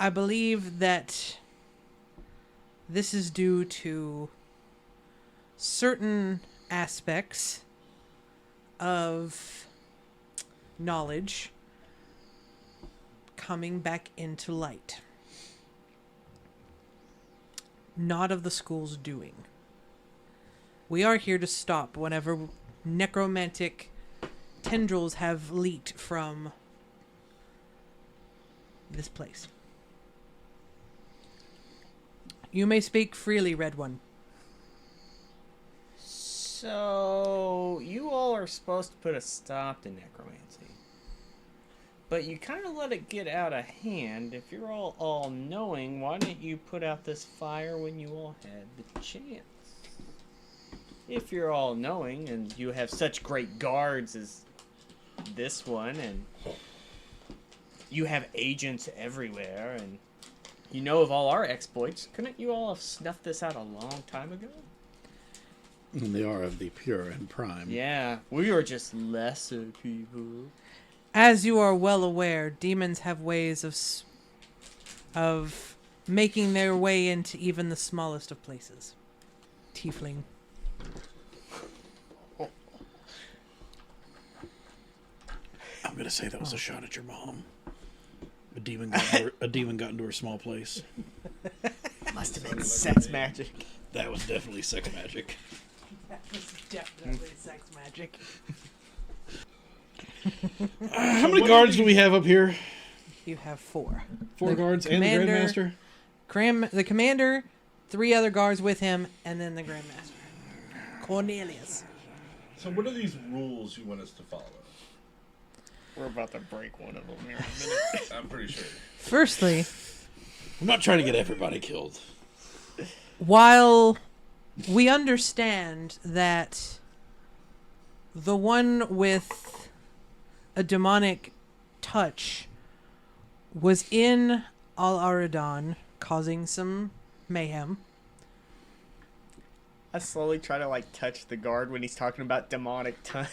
I believe that this is due to certain aspects of knowledge coming back into light. Not of the school's doing. We are here to stop whenever necromantic tendrils have leaked from this place. You may speak freely, Red One. So, you all are supposed to put a stop to necromancy. But you kind of let it get out of hand. If you're all all-knowing, why didn't you put out this fire when you all had the chance? If you're all-knowing, and you have such great guards as this one, and you have agents everywhere, and you know of all our exploits, couldn't you all have snuffed this out a long time ago? And they are of the pure and prime. Yeah, we are just lesser people. As you are well aware, demons have ways of making their way into even the smallest of places. Tiefling. I'm gonna say that was a shot at your mom. A demon got into her small place. Must have been sex magic. That was definitely sex magic. That was definitely sex magic. How many guards do we have up here? You have 4. 4 The guards commander- and the Grandmaster? The commander, 3 other guards with him, and then the Grandmaster. Cornelius. So what are these rules you want us to follow? We're about to break one of them here in a minute. I'm pretty sure. Firstly, I'm not trying to get everybody killed. while we understand that the one with a demonic touch was in Al Aradan causing some mayhem. I slowly try to like touch the guard when he's talking about demonic touch.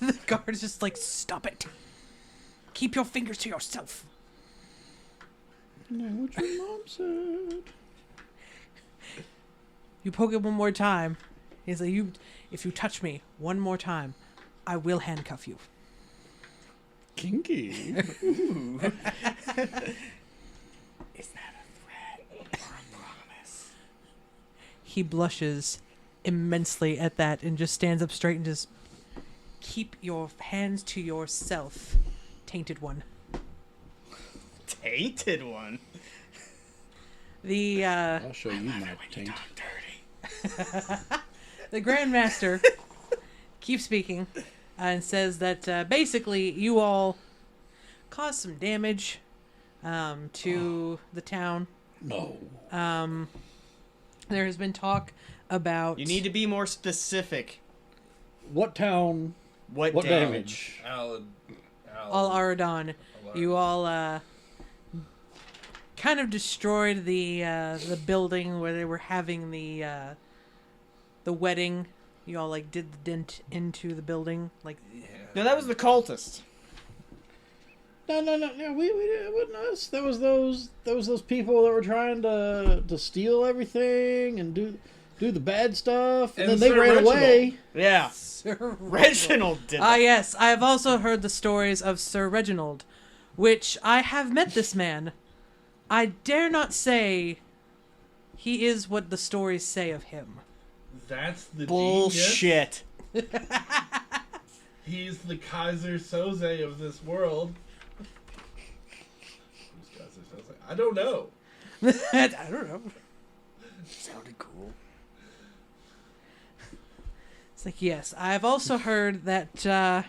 The guard's just like, stop it. Keep your fingers to yourself. No, what your mom said. You poke it one more time. He's like, if you touch me one more time, I will handcuff you. Kinky. Ooh. Is that a threat or a promise? He blushes immensely at that and just stands up straight and just, keep your hands to yourself, tainted one. Tainted one? The I'll show you my taint. the Grandmaster keeps speaking and says that basically you all caused some damage to the town. No. There has been talk about... You need to be more specific. What town? What damage? all Aradon. You all kind of destroyed the building where they were having the wedding. You all like did the dent into the building, like. No, that was the cultists. No. We it wasn't us. That was those people that were trying to steal everything and do the bad stuff, and then they Sir ran Reginald. away. Yeah. Sir Reginald did Ah, that. yes. I have also heard the stories of Sir Reginald, which I have met this man. I dare not say he is what the stories say of him. That's the Bullshit. genius. He's the Kaiser Soze of this world. Who's Kaiser Soze? I don't know. I don't know. Sounded cool. It's like, yes, I've also heard that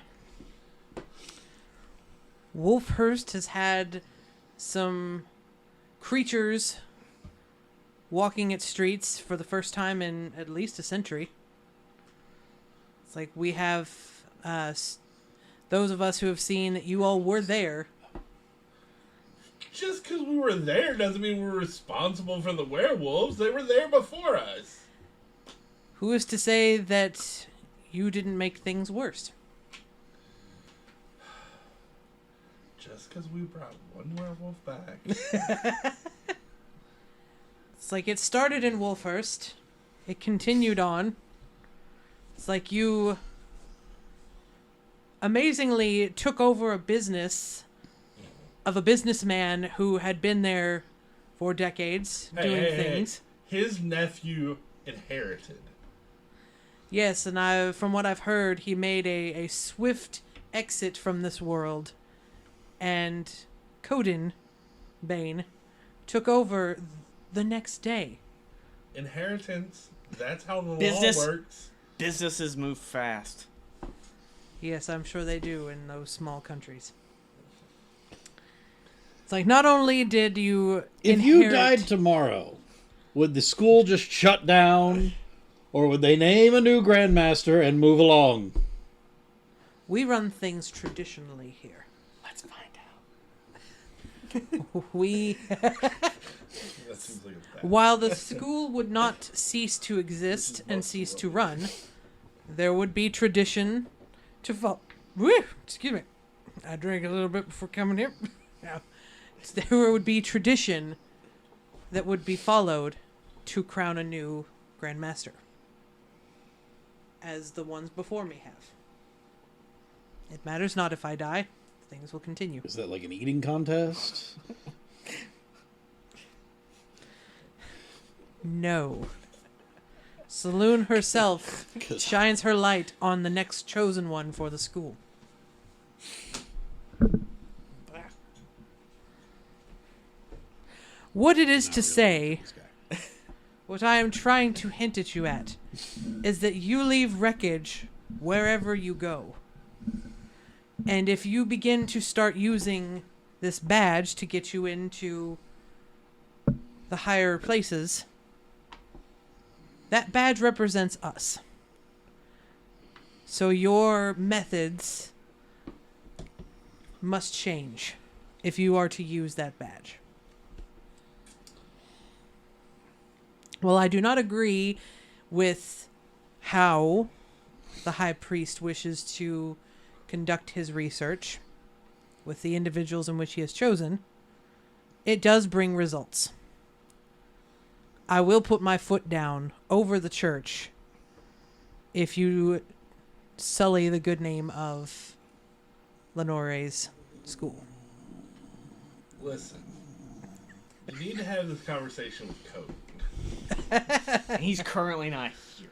Wolfhurst has had some creatures walking its streets for the first time in at least a century. It's like we have those of us who have seen that you all were there. Just because we were there doesn't mean we're responsible for the werewolves. They were there before us. Who is to say that you didn't make things worse? Just because we brought one werewolf back. It's like it started in Wolfhurst. It continued on. It's like you amazingly took over a business of a businessman who had been there for decades doing things. His nephew inherited. Yes, and from what I've heard, he made a swift exit from this world. And Coden Bane took over the next day. Inheritance, that's how the Business. law works. Businesses move fast. Yes, I'm sure they do in those small countries. It's like not only did you If you died tomorrow, would the school just shut down, or would they name a new grandmaster and move along? We run things traditionally here. Let's find We That seems like a bad. While the school would not cease to exist and cease to run, there would be tradition to follow. Excuse me. I drank a little bit before coming here. Yeah. There would be tradition that would be followed to crown a new Grand Master, as the ones before me have. It matters not if I die. Things will continue. Is that like an eating contest? No. Saloon herself shines her light on the next chosen one for the school. What it is to say, what I am trying to hint at you at, is that you leave wreckage wherever you go. And if you begin to start using this badge to get you into the higher places, that badge represents us. So your methods must change if you are to use that badge. Well, I do not agree with how the High Priest wishes to conduct his research with the individuals in which he has chosen. It does bring results. I will put my foot down over the church if you sully the good name of Lenore's school. Listen, you need to have this conversation with Cody. And he's currently not here.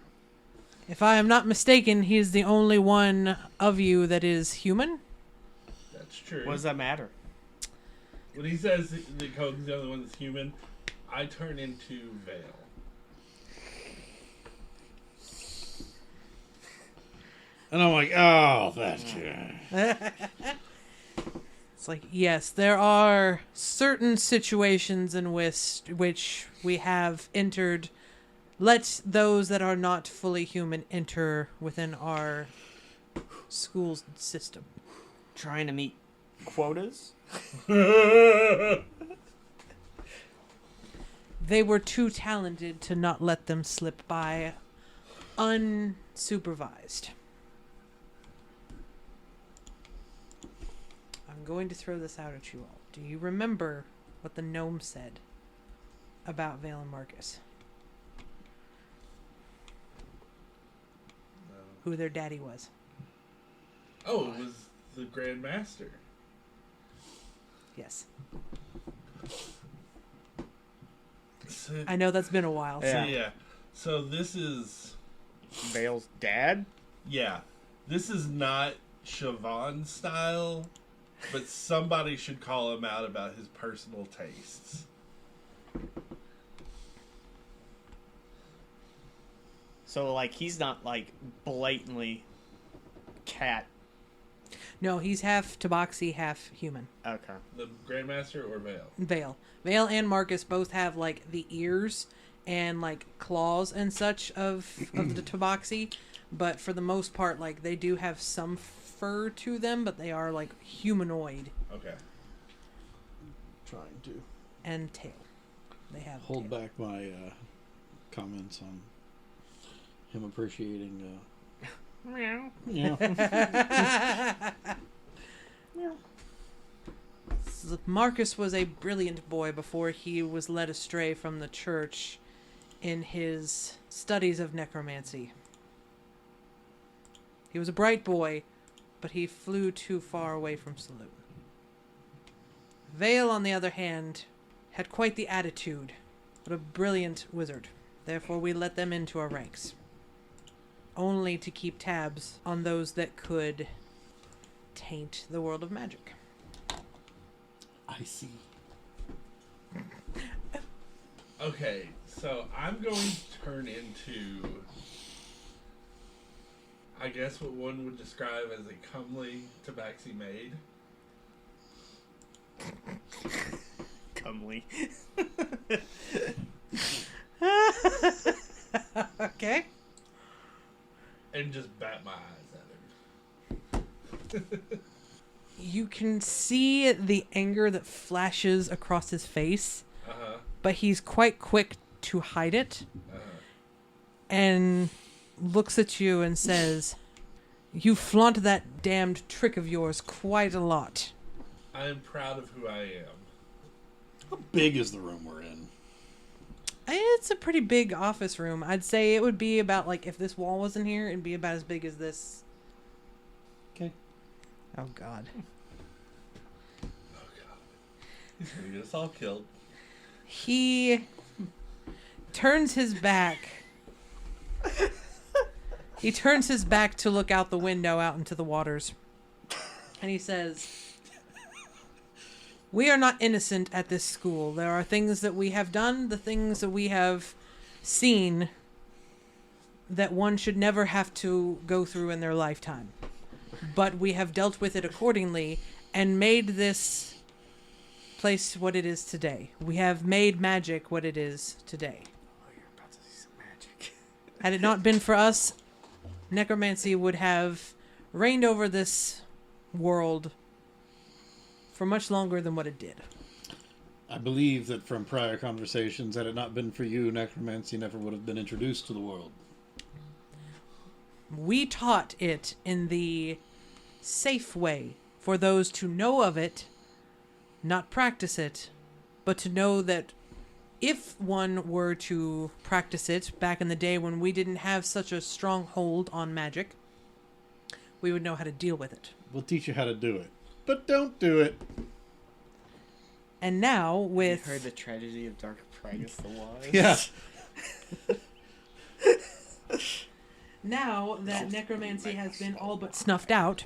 If I am not mistaken, he is the only one of you that is human. That's true. What does that matter? When he says that Cody's the only one that's human, I turn into Vale. And I'm like, oh, that guy. It's like, yes, there are certain situations in which we have entered. Let those that are not fully human enter within our school system. Trying to meet quotas? They were too talented to not let them slip by unsupervised. I'm going to throw this out at you all. Do you remember what the gnome said about Vale and Marcus? Who their daddy was? Oh, it was the Grand Master. Yes. So, I know that's been a while. Yeah. yeah. So this is... Vale's dad? Yeah. This is not Siobhan style, but somebody should call him out about his personal tastes. So, like, he's not, like, blatantly cat. No, he's half tabaxi, half human. Okay. The Grandmaster or Vale? Vale. Vale and Marcus both have, like, the ears and, like, claws and such of the tabaxi. But for the most part, like, they do have some fur to them, but they are, like, humanoid. Okay. Trying to And tail. They have hold tail. back my comments on him appreciating. Meow. Yeah. Marcus was a brilliant boy before he was led astray from the church in his studies of necromancy. He was a bright boy, but he flew too far away from Saloon. Vale, on the other hand, had quite the attitude, but a brilliant wizard. Therefore, we let them into our ranks, only to keep tabs on those that could taint the world of magic. I see. Okay, so I'm going to turn into, I guess, what one would describe as a comely tabaxi maid. Comely. Okay. And just bat my eyes at her. You can see the anger that flashes across his face, Uh-huh. but he's quite quick to hide it Uh-huh. and looks at you and says, "You flaunt that damned trick of yours quite a lot." I am proud of who I am. How big is the room we're in? It's a pretty big office room. I'd say it would be about, like, if this wall wasn't here, it'd be about as big as this. Okay. Oh, God. Oh, God. He's going to get us all killed. He turns his back. He turns his back to look out the window out into the waters. And he says, "We are not innocent at this school. There are things that we have done, the things that we have seen that one should never have to go through in their lifetime. But we have dealt with it accordingly and made this place what it is today. We have made magic what it is today. Oh, you're about to see some magic. Had it not been for us, necromancy would have reigned over this world for much longer than what it did." I believe that from prior conversations, had it not been for you, necromancy never would have been introduced to the world. We taught it in the safe way for those to know of it, not practice it, but to know that if one were to practice it back in the day when we didn't have such a strong hold on magic, we would know how to deal with it. We'll teach you how to do it. But don't do it. And now You with heard the tragedy of Dark Pragus the Wise? Yeah. now that necromancy has been all but snuffed out,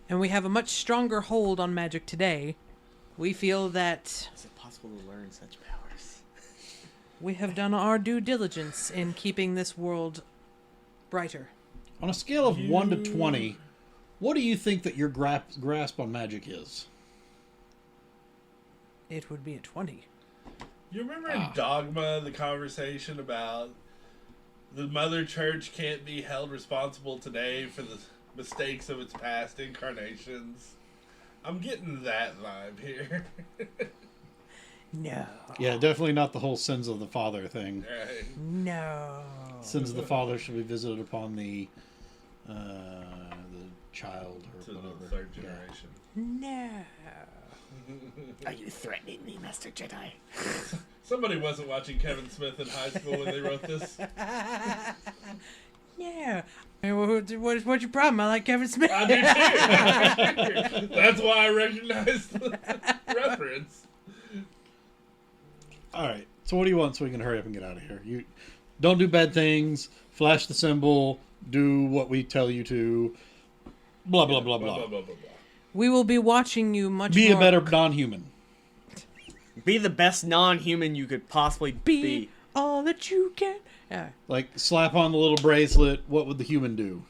and we have a much stronger hold on magic today, we feel that Is it possible to learn such powers? we have done our due diligence in keeping this world brighter. On a scale of 1 to 20, what do you think that your grasp on magic is? it would be a 20. You remember in Dogma the conversation about the Mother Church can't be held responsible today for the mistakes of its past incarnations? I'm getting that vibe here. No. Yeah, definitely not the whole sins of the father thing. Right. No. Sins of the father shall be visited upon the child or To the whatever. third Yeah. generation. No. Are you threatening me, Master Jedi? Somebody wasn't watching Kevin Smith in high school when they wrote this. Yeah. Hey, what's your problem? I like Kevin Smith. I do too. That's why I recognized the reference. All right. So what do you want so we can hurry up and get out of here? You don't do bad things. Flash the symbol. Do what we tell you to. Blah blah blah blah. We will be watching you much Be more. a better non-human. Be the best non-human you could possibly be. all that you can. Yeah. Like slap on the little bracelet. What would the human do?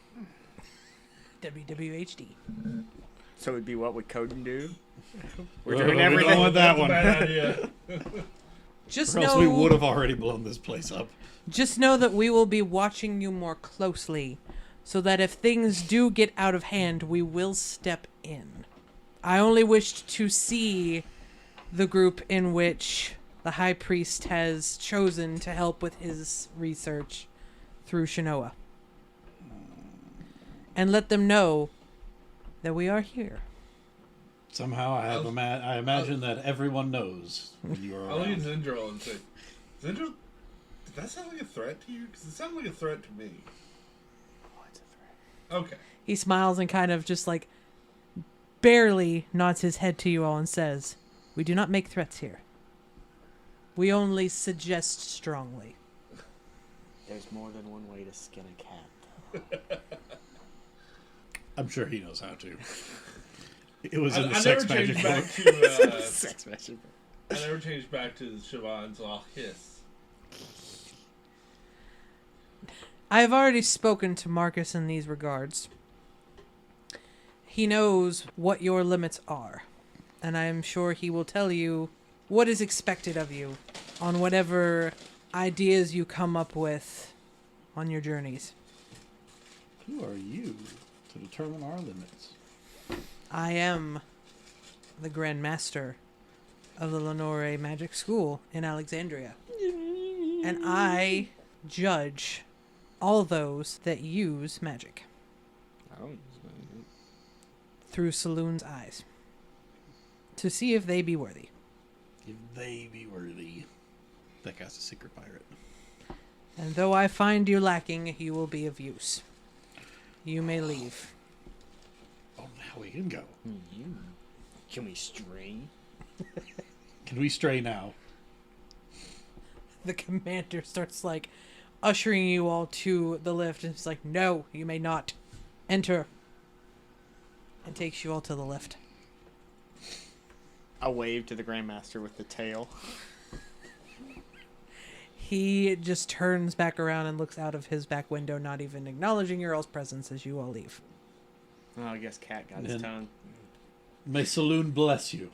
WWHD. So it'd be what would Coden do? We're Well, doing we everything. don't want that That's a one. bad idea. Just Or else know, we would have already blown this place up. just know that we will be watching you more closely, so that if things do get out of hand, we will step in. I only wished to see the group in which the High Priest has chosen to help with his research through Shinoa. And let them know that we are here. Somehow I imagine that everyone knows when you are I'll look at around. Zindril and say, Zindril, did that sound like a threat to you? Because it sounded like a threat to me. What's a threat? Okay. He smiles and kind of just like barely nods his head to you all and says, "We do not make threats here. We only suggest strongly." There's more than one way to skin a cat. I'm sure he knows how to. It was I in the never sex magic changed book. back to Sex message. I never changed back to Siobhan, so I'll hiss. I have already spoken to Marcus in these regards. He knows what your limits are, and I am sure he will tell you what is expected of you on whatever ideas you come up with on your journeys. Who are you to determine our limits? I am the Grand Master of the Lenore Magic School in Alexandria, and I judge all those that use magic I don't. through Saloon's eyes to see if they be worthy. If they be worthy. That guy's a secret pirate. And though I find you lacking, you will be of use. You may leave. Oh, now we can go. Can we stray? Can we stray now? The commander starts like ushering you all to the lift, and it's like, "No, you may not enter," and takes you all to the lift. I wave to the Grandmaster with the tail. He just turns back around and looks out of his back window, not even acknowledging your all's presence as you all leave. Oh, I guess Cat got his And- tongue. May Saloon bless you.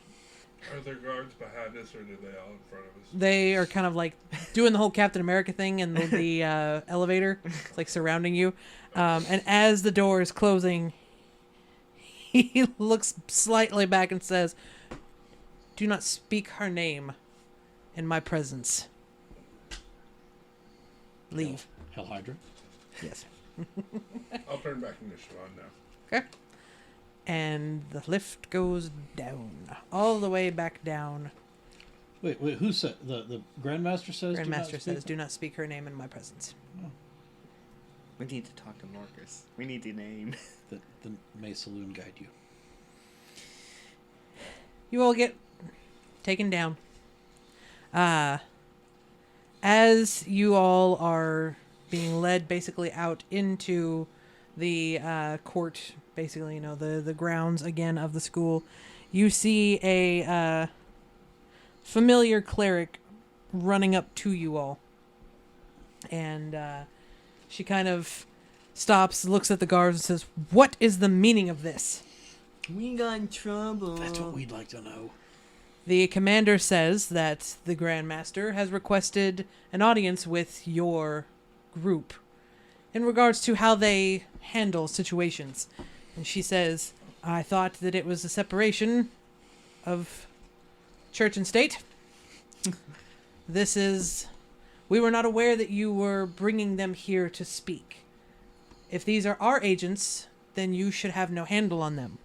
Are there guards behind us, or are they all in front of us? They are kind of like doing the whole Captain America thing in the elevator, it's like surrounding you. And as the door is closing, he looks slightly back and says, "Do not speak her name in my presence. Leave." Hell Hydra. Yes. I'll turn back into Siobhan now. Okay. And the lift goes down, all the way back down. Wait, who said? The Grandmaster says? do not Grandmaster speak? says, "Do not speak her name in my presence." We need to talk to Marcus. We need the name. That the May Saloon guide you. You all get taken down. As you all are being led basically out into the court, basically, the grounds again of the school, you see a familiar cleric running up to you all. And she kind of stops, looks at the guards, and says, "What is the meaning of this?" We got in trouble. That's what we'd like to know. The commander says that the Grand Master has requested an audience with your group in regards to how they handle situations. And she says, I thought that it was a separation of church and state. We were not aware that you were bringing them here to speak. If these are our agents, then you should have no handle on them.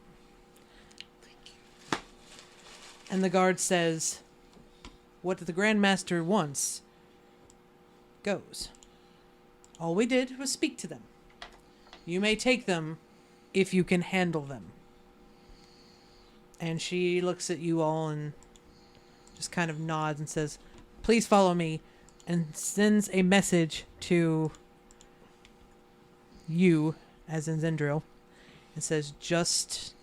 And the guard says, what the Grand Master wants goes. All we did was speak to them. You may take them if you can handle them. And she looks at you all and just kind of nods and says, please follow me, and sends a message to you, as in Zendril, and says, just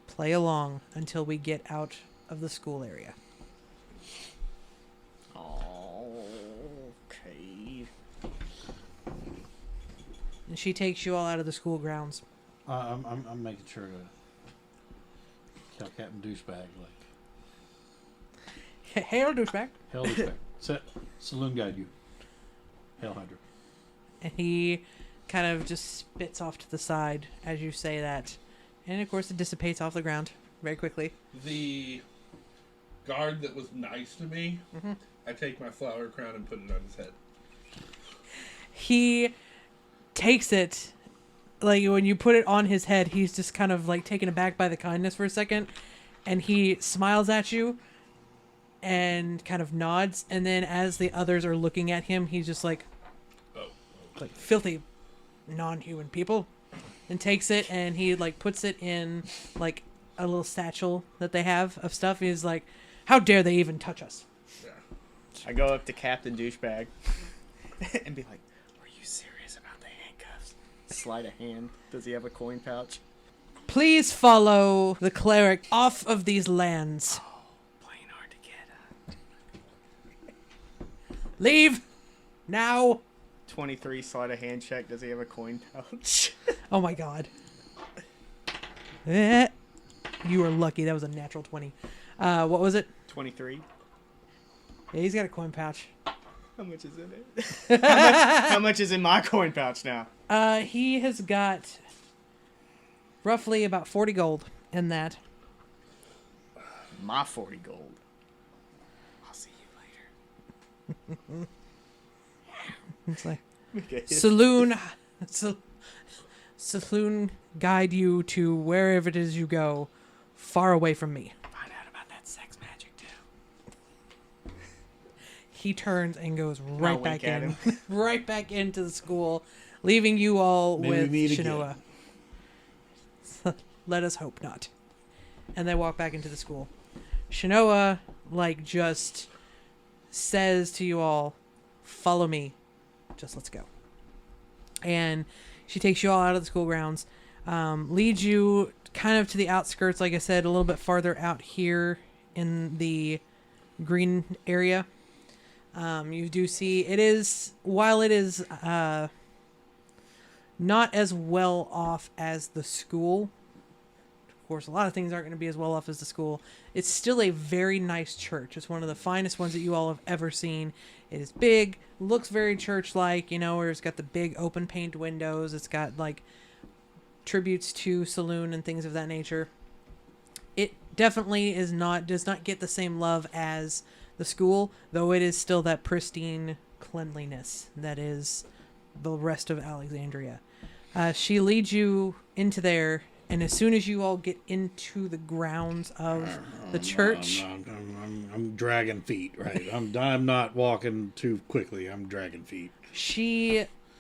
play along until we get out of the school area. Okay. And she takes you all out of the school grounds. I'm making sure to tell Captain Douchebag, like, Hail, douchebag. hell douchebag. Set saloon guide you. Hail Hydra. And he kind of just spits off to the side as you say that. And of course it dissipates off the ground very quickly. The guard that was nice to me, I take my flower crown and put it on his head. He takes it, like when you put it on his head, he's just kind of like taken aback by the kindness for a second. And he smiles at you and kind of nods. And then as the others are looking at him, he's just like, like filthy non-human people, and takes it and he like puts it in like a little satchel that they have of stuff. He's like, how dare they even touch us? Yeah. I go up to Captain Douchebag and be like, are you serious about the handcuffs? Slide a hand. Does he have a coin pouch? Please follow the cleric off of these lands. Oh, playing hard to get. Leave now. 23, slide a hand check. Does he have a coin pouch? Oh my god. You were lucky. That was a natural 20. What was it? 23. Yeah, he's got a coin pouch. How much is in it? how much is in my coin pouch now? He has got roughly about 40 gold in that. My 40 gold. I'll see you later. It's like, Okay. saloon guide you to wherever it is you go, far away from me. Find out about that sex magic too. He turns and goes I'll right wink back at in, him. right back into the school, leaving you all Maybe with meet again. Shinoa. Let us hope not. And they walk back into the school. Shinoa, like, just says to you all, follow me. Just let's go. And she takes you all out of the school grounds, leads you kind of to the outskirts, like I said, a little bit farther out here in the green area. You do see it is, while it is not as well off as the school, of course a lot of things aren't going to be as well off as the school, it's still a very nice church. It's one of the finest ones that you all have ever seen. It is big, looks very church-like, you know, where it's got the big open paned windows. It's got like tributes to saloon and things of that nature. It definitely does not get the same love as the school, though it is still that pristine cleanliness that is the rest of Alexandria. She leads you into there, and as soon as you all get into the grounds of the church, I'm dragging feet, right? I'm not walking too quickly. I'm dragging feet.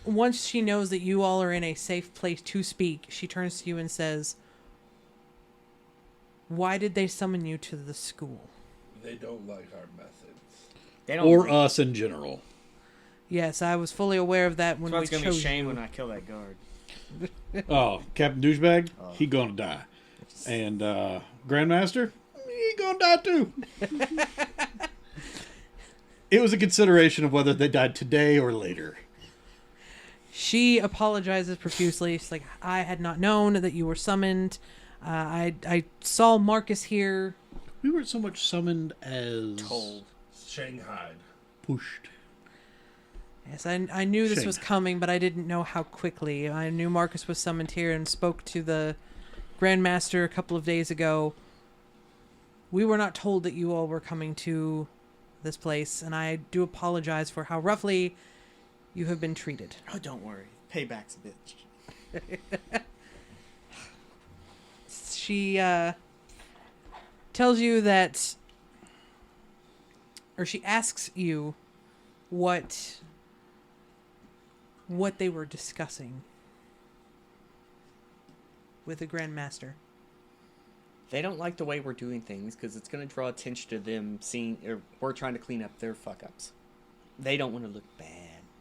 once she knows that you all are in a safe place to speak, she turns to you and says, "Why did they summon you to the school?" They don't like our methods. They don't. Or us in general. Yes, I was fully aware of that when That's we what's gonna chose be shame you. when I kill that guard. Oh, Captain Douchebag, he gonna die. And Grandmaster, he gonna die too. It was a consideration of whether they died today or later. She apologizes profusely. She's like, "I had not known that you were summoned. I saw Marcus here We weren't so much summoned as Told. Shanghai. pushed. Yes, I knew this was Shame. coming, but I didn't know how quickly. I knew Marcus was summoned here and spoke to the Grandmaster a couple of days ago. We were not told that you all were coming to this place, and I do apologize for how roughly you have been treated. Oh, don't worry. Payback's a bitch. She tells you that, or she asks you what they were discussing with the Grandmaster. They don't like the way we're doing things because it's going to draw attention to them seeing, or we're trying to clean up their fuck-ups. They don't want to look bad.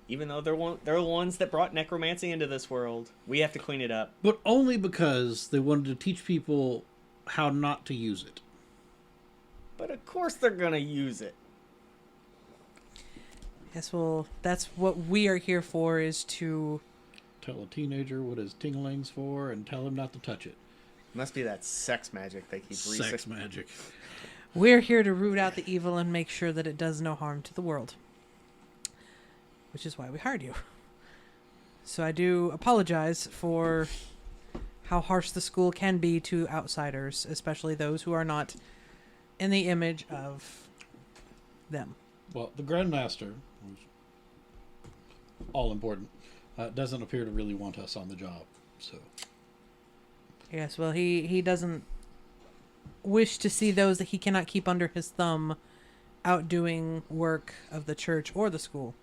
Even though they're the ones that brought necromancy into this world. We have to clean it up. But only because they wanted to teach people how not to use it. But of course they're going to use it. Yes, well, that's what we are here for, is to... Tell a teenager what his tingling's for and tell him not to touch it. Must be that sex magic they keep Sex magic. We're here to root out the evil and make sure that it does no harm to the world. Which is why we hired you. So I do apologize for how harsh the school can be to outsiders, especially those who are not in the image of them. Well, the Grandmaster, who's all important, doesn't appear to really want us on the job. So Yes, well, he doesn't wish to see those that he cannot keep under his thumb out doing work of the church or the school.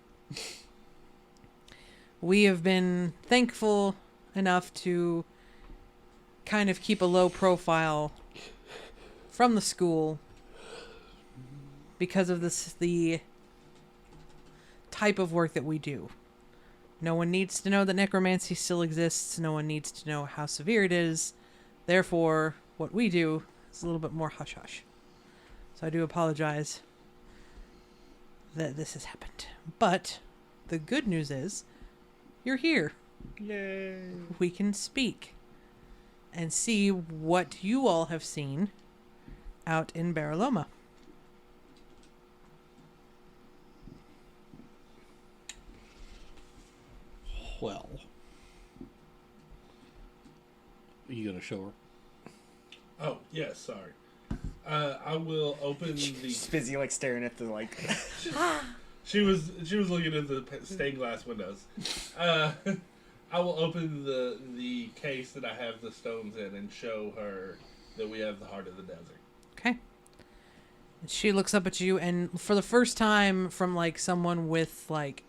We have been thankful enough to kind of keep a low profile from the school because of the type of work that we do. No one needs to know that necromancy still exists. No one needs to know how severe it is. Therefore, what we do is a little bit more hush-hush. So I do apologize that this has happened. But the good news is, you're here. Yay. We can speak and see what you all have seen out in Baraloma. well. Are you going to show her? Oh, yes, sorry. I will open the... She's busy, like, staring at the, like... She was looking at the stained glass windows. I will open the case that I have the stones in and show her that we have the heart of the desert. Okay. She looks up at you, and for the first time from, like, someone with, like,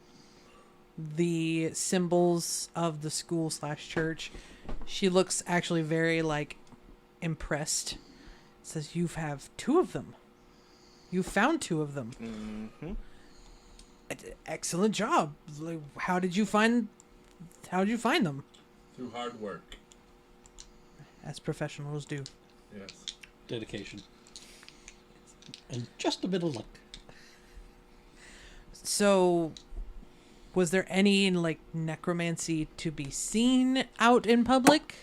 the symbols of the school/church, she looks actually very, like, impressed. Says, you have 2 of them. You found 2 of them. Mm-hmm. Excellent job. Like, how did you find them? Through hard work. As professionals do. Yes. Dedication. And just a bit of luck. So, was there any, like, necromancy to be seen out in public?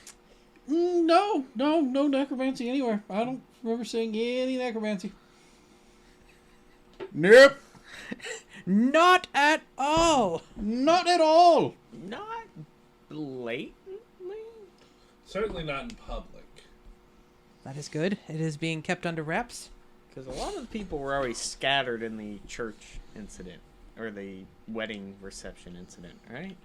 No necromancy anywhere. I don't remember seeing any necromancy. Nope. Not at all. Not at all. Not blatantly? Certainly not in public. That is good. It is being kept under wraps. Because a lot of the people were already scattered in the church incident. Or the wedding reception incident, right?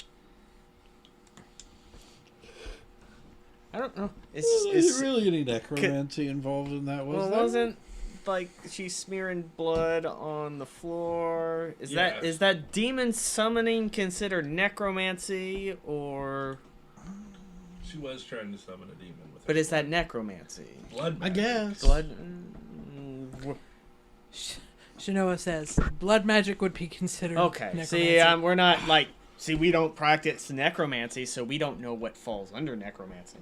I don't know. Isn't really any necromancy involved in that, was there? Wasn't like she's smearing blood on the floor? Is Yeah. that demon summoning considered necromancy, or? She was trying to summon a demon with her. But is that necromancy? Blood I magic. guess. Blood. Shanoa says blood magic would be considered Okay. necromancy. See, we're not like. See, we don't practice necromancy, so we don't know what falls under necromancy.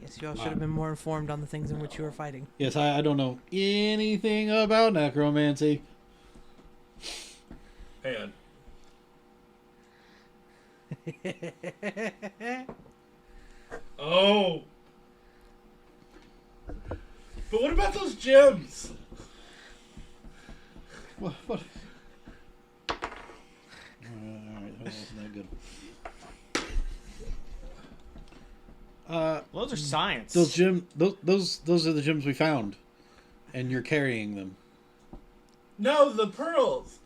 Yes, you all should have been more informed on the things in which you were fighting. Yes, I don't know anything about necromancy. Hang on. Oh! But what about those gems? What? Alright, that wasn't that good. Those are science. Those are the gems we found, and you're carrying them. No, the pearls.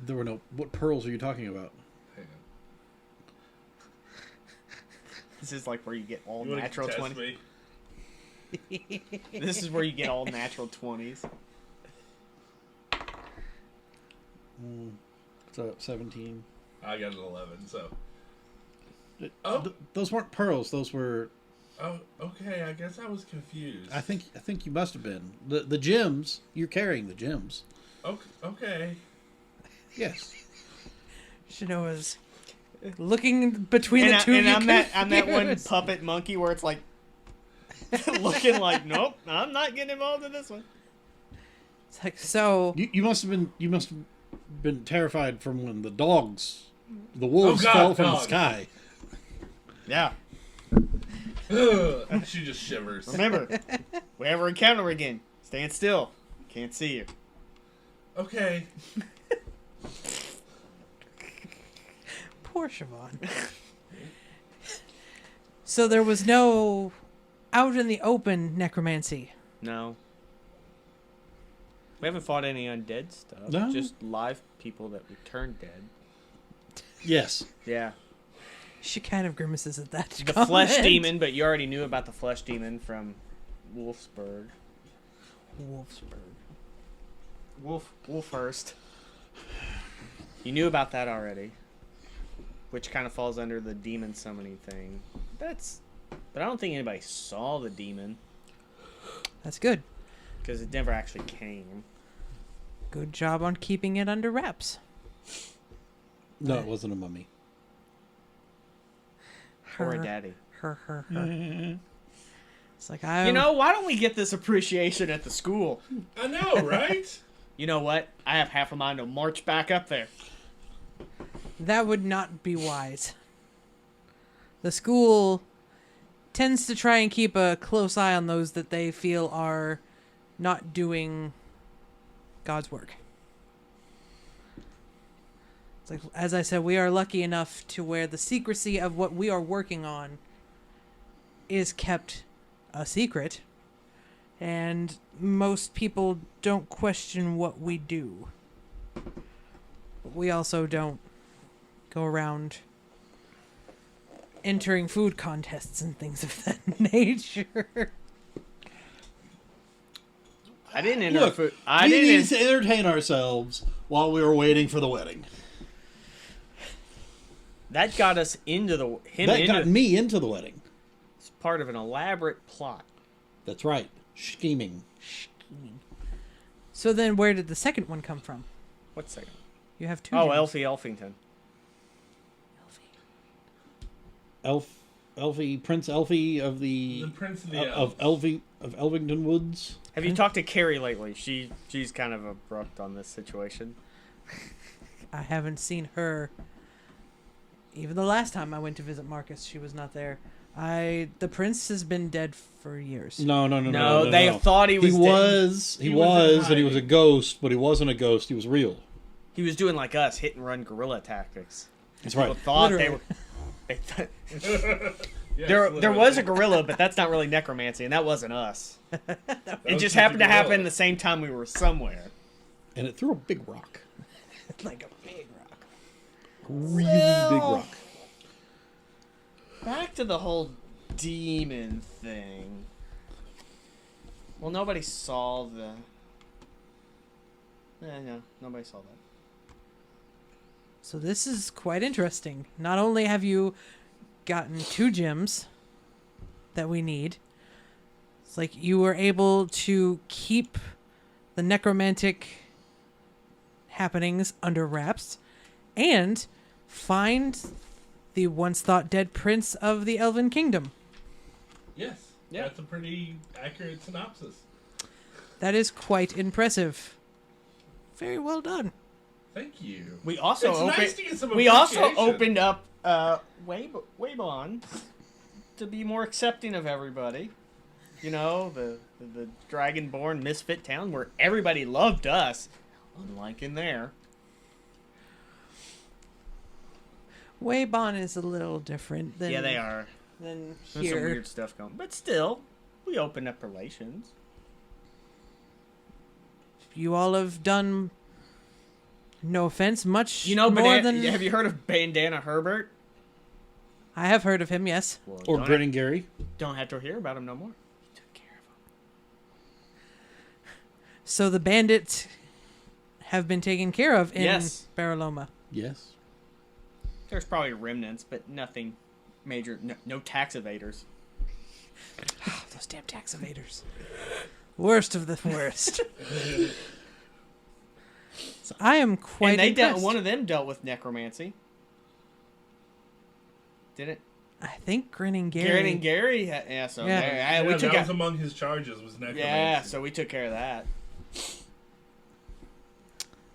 There were no. What pearls are you talking about? Hang This is like where you get all on. You wanna natural contest 20s. me? This is where you get all natural 20s. So 17. I got an 11. So. Those weren't pearls. Those were. Oh, okay. I guess I was confused. I think you must have been the gems. You're carrying the gems. Okay. Yes. Shino is looking between the two. And you I'm that one confused. puppet monkey where it's like looking like, nope, I'm not getting involved in this one. It's like, so You must have been terrified from when the wolves fell from the sky. Yeah. She just shivers. Remember, we ever encounter again, stand still. Can't see you. Okay. poor Siobhan. So there was no out in the open necromancy. No. We haven't fought any undead stuff. No. Just live people that returned dead. Yes. Yeah. She kind of grimaces at that. The flesh demon, but you already knew about the flesh demon from Wolfsburg. Wolfhurst. You knew about that already. Which kind of falls under the demon summoning thing. But I don't think anybody saw the demon. That's good. Because it never actually came. Good job on keeping it under wraps. No, it wasn't a mummy. Or a daddy. Her. It's like, I. You know, why don't we get this appreciation at the school? I know, right? You know what? I have half a mind to march back up there. That would not be wise. The school tends to try and keep a close eye on those that they feel are not doing God's work. It's like, as I said, we are lucky enough to where the secrecy of what we are working on is kept a secret, and most people don't question what we do. But we also don't go around entering food contests and things of that nature. I didn't enter Look, food. we need to entertain ourselves while we were waiting for the wedding. That got us into the Got me into the wedding. It's part of an elaborate plot. That's right. Scheming. So then where did the second one come from? What's second? You have two. Oh, gems. Elfie Elfington. Prince Elfie of The Prince of the of Elvington Woods. Have you talked to Carrie lately? She's kind of abrupt on this situation. I haven't seen her. Even the last time I went to visit Marcus, she was not there. The prince has been dead for years. No. They thought he was dead. He was, and he was a ghost, but he wasn't a ghost. He was real. He was doing like us, hit and run guerrilla tactics. That's People right. thought Literally. Yes, there was a gorilla, but that's not really necromancy, and that wasn't us. It was just just a happened to happen gorilla. the same time we were somewhere. And it threw a big rock. Like a big rock. Really big rock. Back to the whole demon thing. Well, nobody saw the... no, nobody saw that. So this is quite interesting. Not only have you gotten 2 gems that we need, it's like you were able to keep the necromantic happenings under wraps and find the once thought dead prince of the Elven Kingdom. Yes. Yeah. That's a pretty accurate synopsis. That is quite impressive. Very well done. Thank you. We also It's nice to get some we also appreciation. opened up Waybon to be more accepting of everybody. You know, the dragonborn misfit town where everybody loved us, unlike in there. Waybon is a little different than Yeah, they are. than There's some here. weird stuff going, but still, we open up relations. You all have done, no offense, much You know, more than have you heard of Bandana Herbert? I have heard of him. Yes. Well, Or don't Grinning Gary. don't have to hear about him no more. He took care of him. So the bandits have been taken care of in Yes. Baraloma. Yes. There's probably remnants, but nothing major. No tax evaders. Those damn tax evaders. Worst of the worst. So I am quite And they impressed. one of them dealt with necromancy. Didn't I think Grinning Gary. Gary and Gary? Yeah, so Yeah. there- we took that was out. among his charges was necromancy. Yeah, so we took care of that.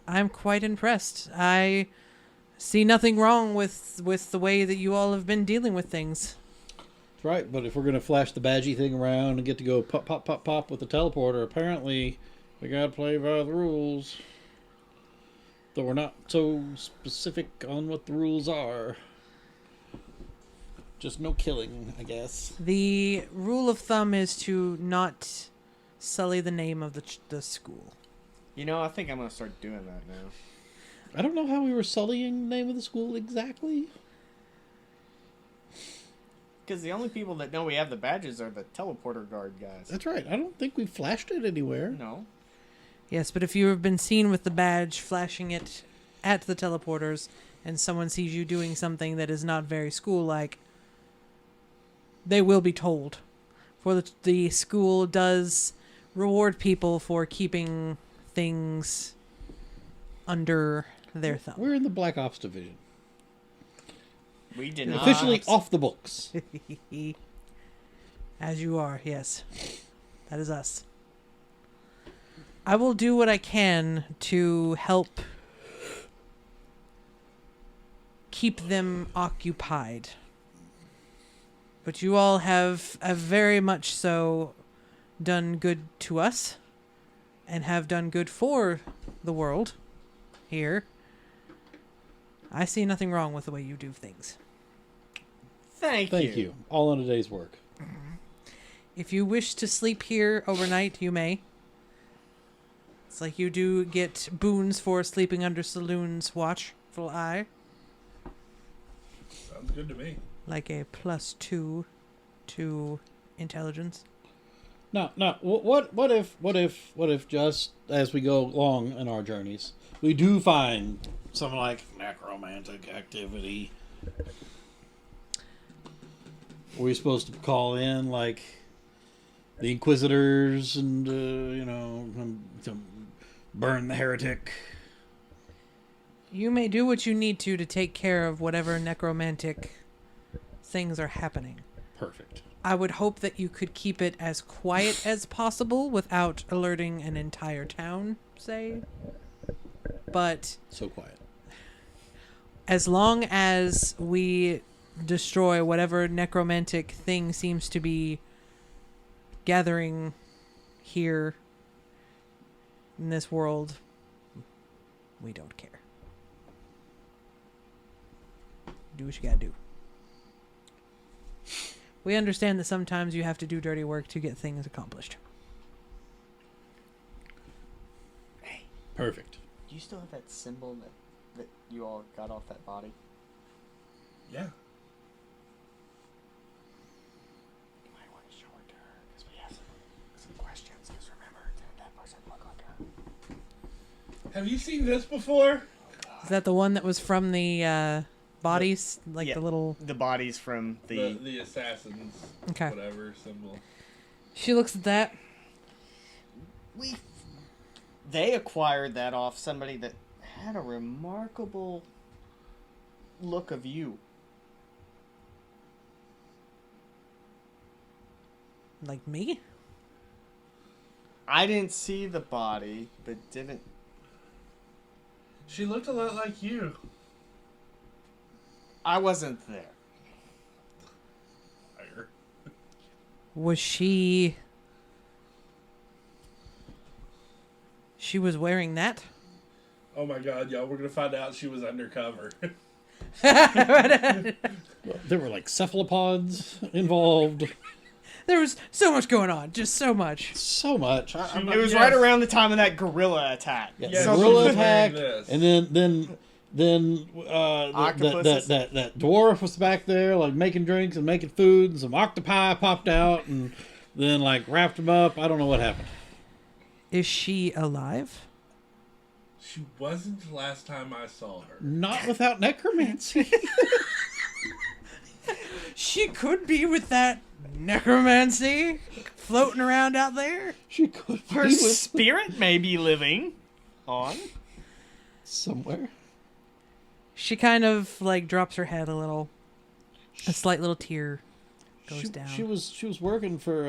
I'm quite impressed. I see nothing wrong with the way that you all have been dealing with things. That's right, but if we're going to flash the badgy thing around and get to go pop, pop, pop, pop with the teleporter, apparently we got to play by the rules. Though we're not so specific on what the rules are. Just no killing, I guess. The rule of thumb is to not sully the name of the school. You know, I think I'm gonna start doing that now. I don't know how we were sullying the name of the school exactly. Because the only people that know we have the badges are the teleporter guard guys. That's right. I don't think we flashed it anywhere. No. Yes, but if you have been seen with the badge flashing it at the teleporters and someone sees you doing something that is not very school-like, they will be told. For the school does reward people for keeping things under their thumb. We're in the Black Ops division. We did not. Officially off the books. As you are, yes. That is us. I will do what I can to help keep them occupied. But you all have very much so done good to us and have done good for the world here. I see nothing wrong with the way you do things. Thank you. All in a day's work. If you wish to sleep here overnight, you may. It's like you do get boons for sleeping under Saloon's watchful eye. Sounds good to me. Like a +2 to intelligence. No. What if just as we go along in our journeys, we do find some like necromantic activity? Are we supposed to call in like the Inquisitors and to burn the heretic? You may do what you need to take care of whatever necromantic things are happening. Perfect. I would hope that you could keep it as quiet as possible without alerting an entire town, say. But So quiet. as long as we destroy whatever necromantic thing seems to be gathering here in this world, we don't care. Do what you gotta do. We understand that sometimes you have to do dirty work to get things accomplished. Hey, Perfect. do you still have that symbol that you all got off that body? Yeah. You might want to show it to her because we have some questions. Because remember, that person looked like her. Have you seen this before? Is that the one that was from the bodies? Like yeah. the little... The bodies from The assassin's Okay. whatever symbol. She looks at that. They acquired that off somebody that had a remarkable look of you. Like me? I didn't see the body, but didn't. She looked a lot like you. I wasn't there. Liar. Was she She was wearing that? Oh my god, y'all, we're gonna find out she was undercover. There were like cephalopods involved. There was so much going on. Just so much. So much. It was right around the time of that gorilla attack. Yeah, Yes, gorilla she was wearing attack, this. and then Octopuses. that dwarf was back there like making drinks and making food, and some octopi popped out and then like wrapped him up. I don't know what happened. Is she alive? She wasn't the last time I saw her. Not without necromancy. She could be with that necromancy floating around out there. She could be Her with spirit may be living on. somewhere. She kind of like drops her head a little. A slight little tear goes down. She was working for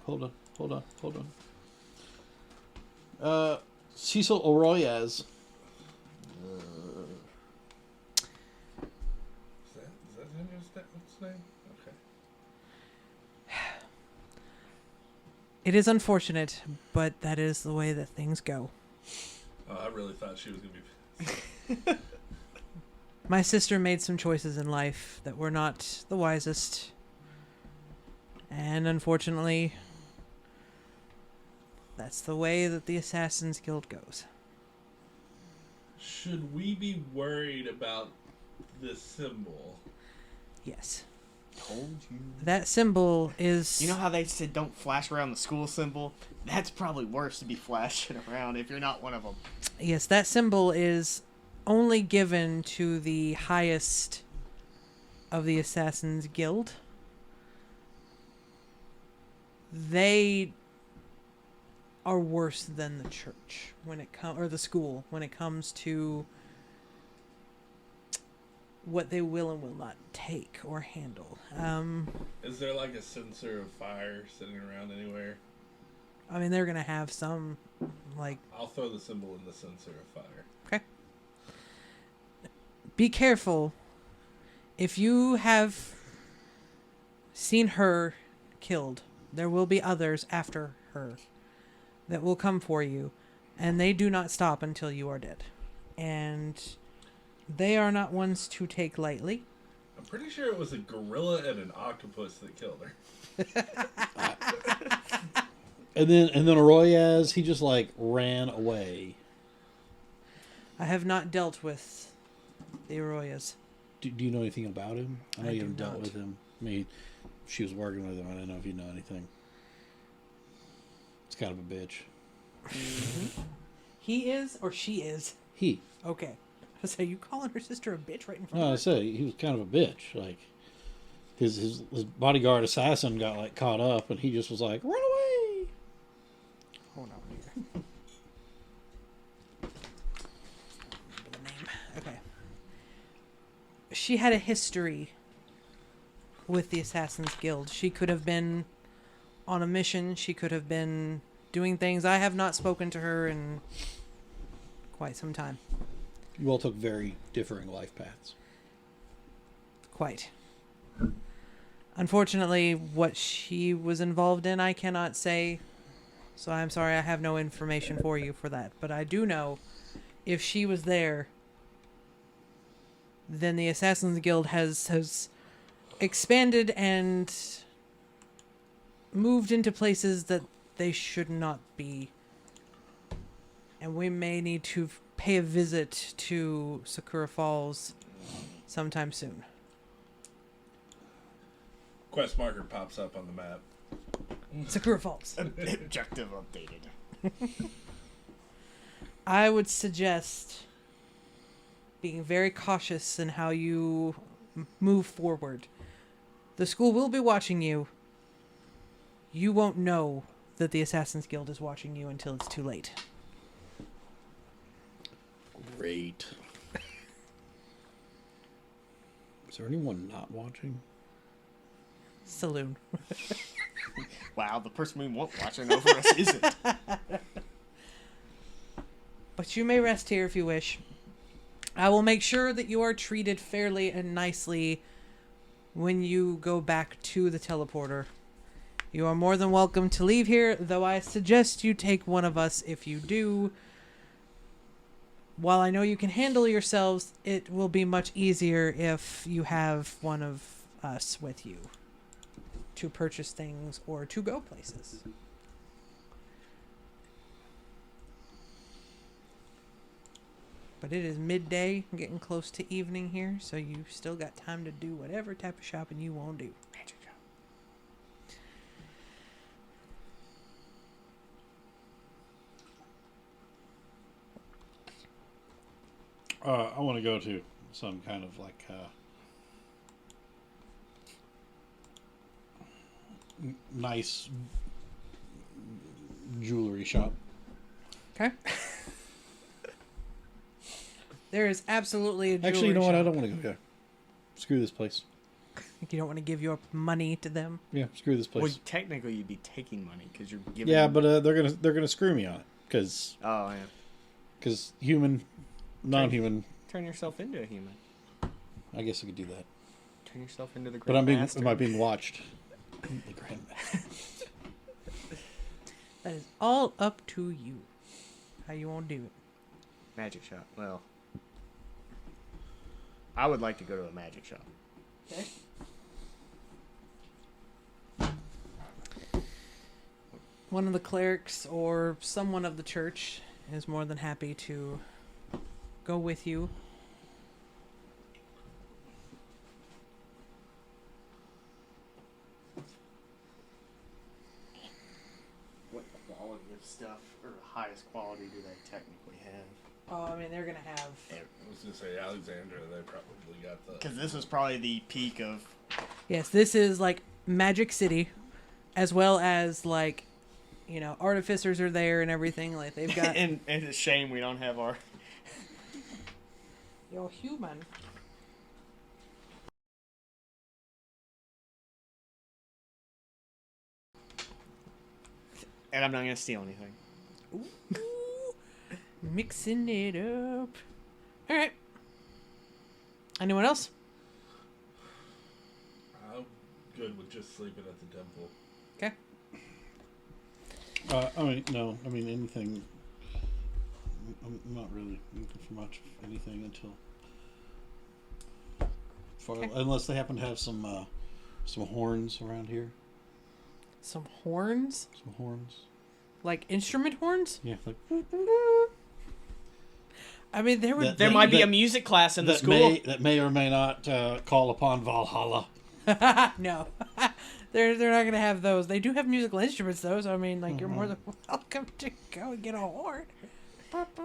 Hold on. Cecil Oroyaz. Is that his name? Okay. It is unfortunate, but that is the way that things go. Oh, I really thought she was gonna be. My sister made some choices in life that were not the wisest. And unfortunately, that's the way that the Assassin's Guild goes. Should we be worried about this symbol? Yes. Told you. That symbol is... You know how they said don't flash around the school symbol? That's probably worse to be flashing around if you're not one of them. Yes, that symbol is only given to the highest of the Assassin's Guild. They are worse than the church when it comes, or the school when it comes to what they will and will not take or handle. Is there like a sensor of fire sitting around anywhere? I mean, they're gonna have some, like, I'll throw the symbol in the sensor of fire. okay. Be careful. If you have seen her killed, there will be others after her that will come for you, and they do not stop until you are dead. And they are not ones to take lightly. I'm pretty sure it was a gorilla and an octopus that killed her. And then Oroyaz, he just like ran away. I have not dealt with the Arroyas. Do you know anything about him? I know I you do haven't dealt not. with him. I mean, she was working with him. I don't know if you know anything. It's kind of a bitch. He is, or she is? He. Okay. So you calling her sister a bitch right in front No, I of her? said he was kind of a bitch. Like his bodyguard assassin got like caught up, and he just was like, "Run away!" Hold on here. The name. Okay. She had a history with the Assassin's Guild. She could have been on a mission. She could have been doing things. I have not spoken to her in quite some time. You all took very differing life paths. Quite. Unfortunately, what she was involved in, I cannot say. So I'm sorry, I have no information for you for that. But I do know if she was there, then the Assassin's Guild has expanded and moved into places that they should not be. And we may need to pay a visit to Sakura Falls sometime soon. Quest marker pops up on the map. Sakura Falls. Objective updated. I would suggest being very cautious in how you move forward. The school will be watching you. You won't know that the Assassin's Guild is watching you until it's too late. Great. Is there anyone not watching? Saloon. Wow, the person we want watching over us isn't. But you may rest here if you wish. I will make sure that you are treated fairly and nicely when you go back to the teleporter. You are more than welcome to leave here, though I suggest you take one of us if you do. While I know you can handle yourselves, it will be much easier if you have one of us with you to purchase things or to go places. But it is midday, getting close to evening here, so you still got time to do whatever type of shopping you want to do. Magic shop. I want to go to some kind of like nice jewelry shop. Okay. There is absolutely a jewelry Actually, you know what? I shop. don't want to go there. Screw this place. You don't want to give your money to them. Yeah, screw this place. Well, technically, you'd be taking money because you're giving. Yeah, but they're gonna screw me on it because Oh yeah. human, non-human. Turn yourself into a human. I guess I could do that. Turn yourself into the. But am Grandmaster. I being watched? The Grandmaster. That is all up to you. How you want to do it. Magic shop. Well, I would like to go to a magic shop. Okay. One of the clerics or someone of the church is more than happy to go with you. What quality of stuff, or highest quality, do they technically have? Oh, I mean, they're going to have... I was gonna say Alexandria. They probably got the. Because this was probably the peak of. Yes, this is like Magic City, as well as like, you know, artificers are there and everything. Like they've got... and it's a shame we don't have our. You're human. And I'm not gonna steal anything. Ooh, mixing it up. All right. Anyone else? I'm good with just sleeping at the temple. Okay. I mean, no. I mean, anything. I'm not really looking for much of anything until. Okay. Unless they happen to have some horns around here. Some horns? Some horns. Like instrument horns? Yeah. Like, I mean, there would... That- There might be a music class in the school. that may or may not call upon Valhalla. No. They're not going to have those. They do have musical instruments, though, so I mean, like, you're more than welcome to go and get a horn.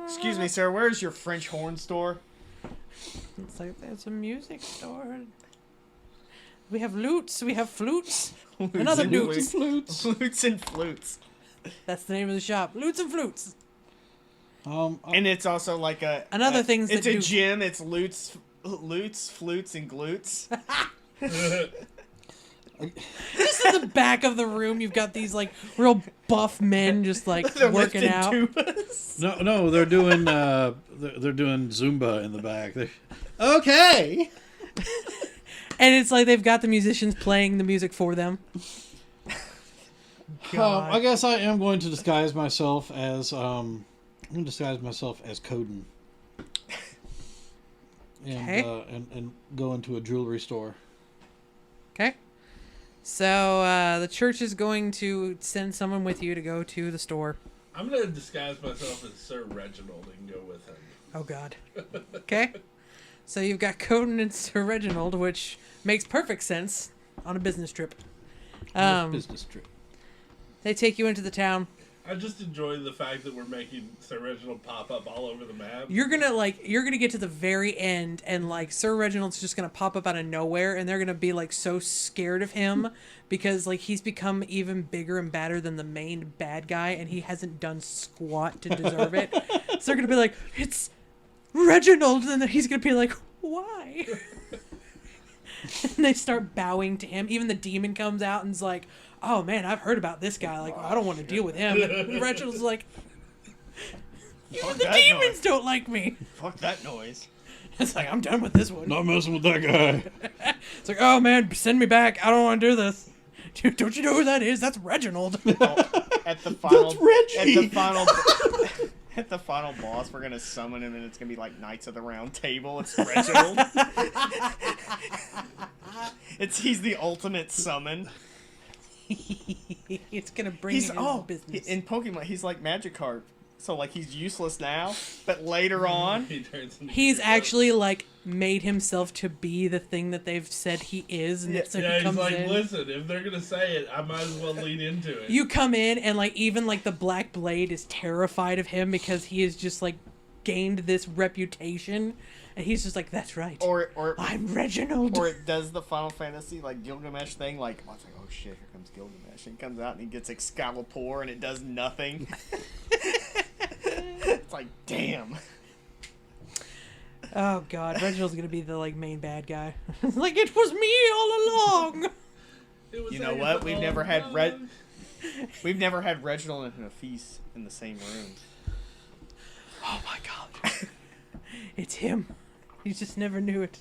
Excuse me, sir. Where's your French horn store? It's like, there's a music store. We have lutes. We have flutes. Another and lutes. flutes. Lutes and flutes. That's the name of the shop. Lutes and flutes. And it's also like Another things It's that a do- gym. It's lutes, flutes, and glutes. Just in the back of the room, you've got these, like, real buff men just, like, They're working lifting out. tubas. No, they're doing they're doing Zumba in the back. Okay. And it's like they've got the musicians playing the music for them. God. I guess I am going to disguise myself as Coden. And, Okay. and go into a jewelry store. Okay. So the church is going to send someone with you to go to the store. I'm gonna disguise myself as Sir Reginald and go with him. Oh, God. Okay. So you've got Coden and Sir Reginald, which makes perfect sense on a business trip. Business trip. They take you into the town. I just enjoy the fact that we're making Sir Reginald pop up all over the map. You're gonna get to the very end, and like Sir Reginald's just gonna pop up out of nowhere, and they're gonna be like so scared of him because like he's become even bigger and badder than the main bad guy, and he hasn't done squat to deserve it. So they're gonna be like, "It's Reginald," and then he's gonna be like, "Why?" And they start bowing to him. Even the demon comes out and's like, "Oh man, I've heard about this guy. Like, I don't want to deal with him." And Reginald's like, "Even the that demons noise. don't like me." Fuck that noise. It's like, I'm done with this one. Not messing with that guy. It's like, oh man, send me back. I don't want to do this. Dude, don't you know who that is? That's Reginald. At the final, That's Reggie. At the final, at the final boss, we're gonna summon him, and it's gonna be like Knights of the Round Table. It's Reginald. He's the ultimate summon. It's gonna bring He's in business. in Pokemon. He's like Magikarp. So like he's useless now, but later on, He turns into He's Hero. actually like made himself to be the thing that they've said he is, and so Yeah, he he's comes like, in. listen, if they're gonna say it, I might as well lean into it. You come in, and like even like the Black Blade is terrified of him because he has just like gained this reputation, and he's just like, "That's right, or I'm Reginald." or it does the Final Fantasy like Gilgamesh thing, like oh, it's like, oh shit, here comes Gilgamesh, and he comes out and he gets Excalibur, and it does nothing. It's like, damn. Oh god, Reginald's gonna be the like main bad guy. Like it was me all along. It was You know Agatha what? We've all never had along. We've never had Reginald and Hafiz in the same room. Oh my god, it's him. You just never knew it.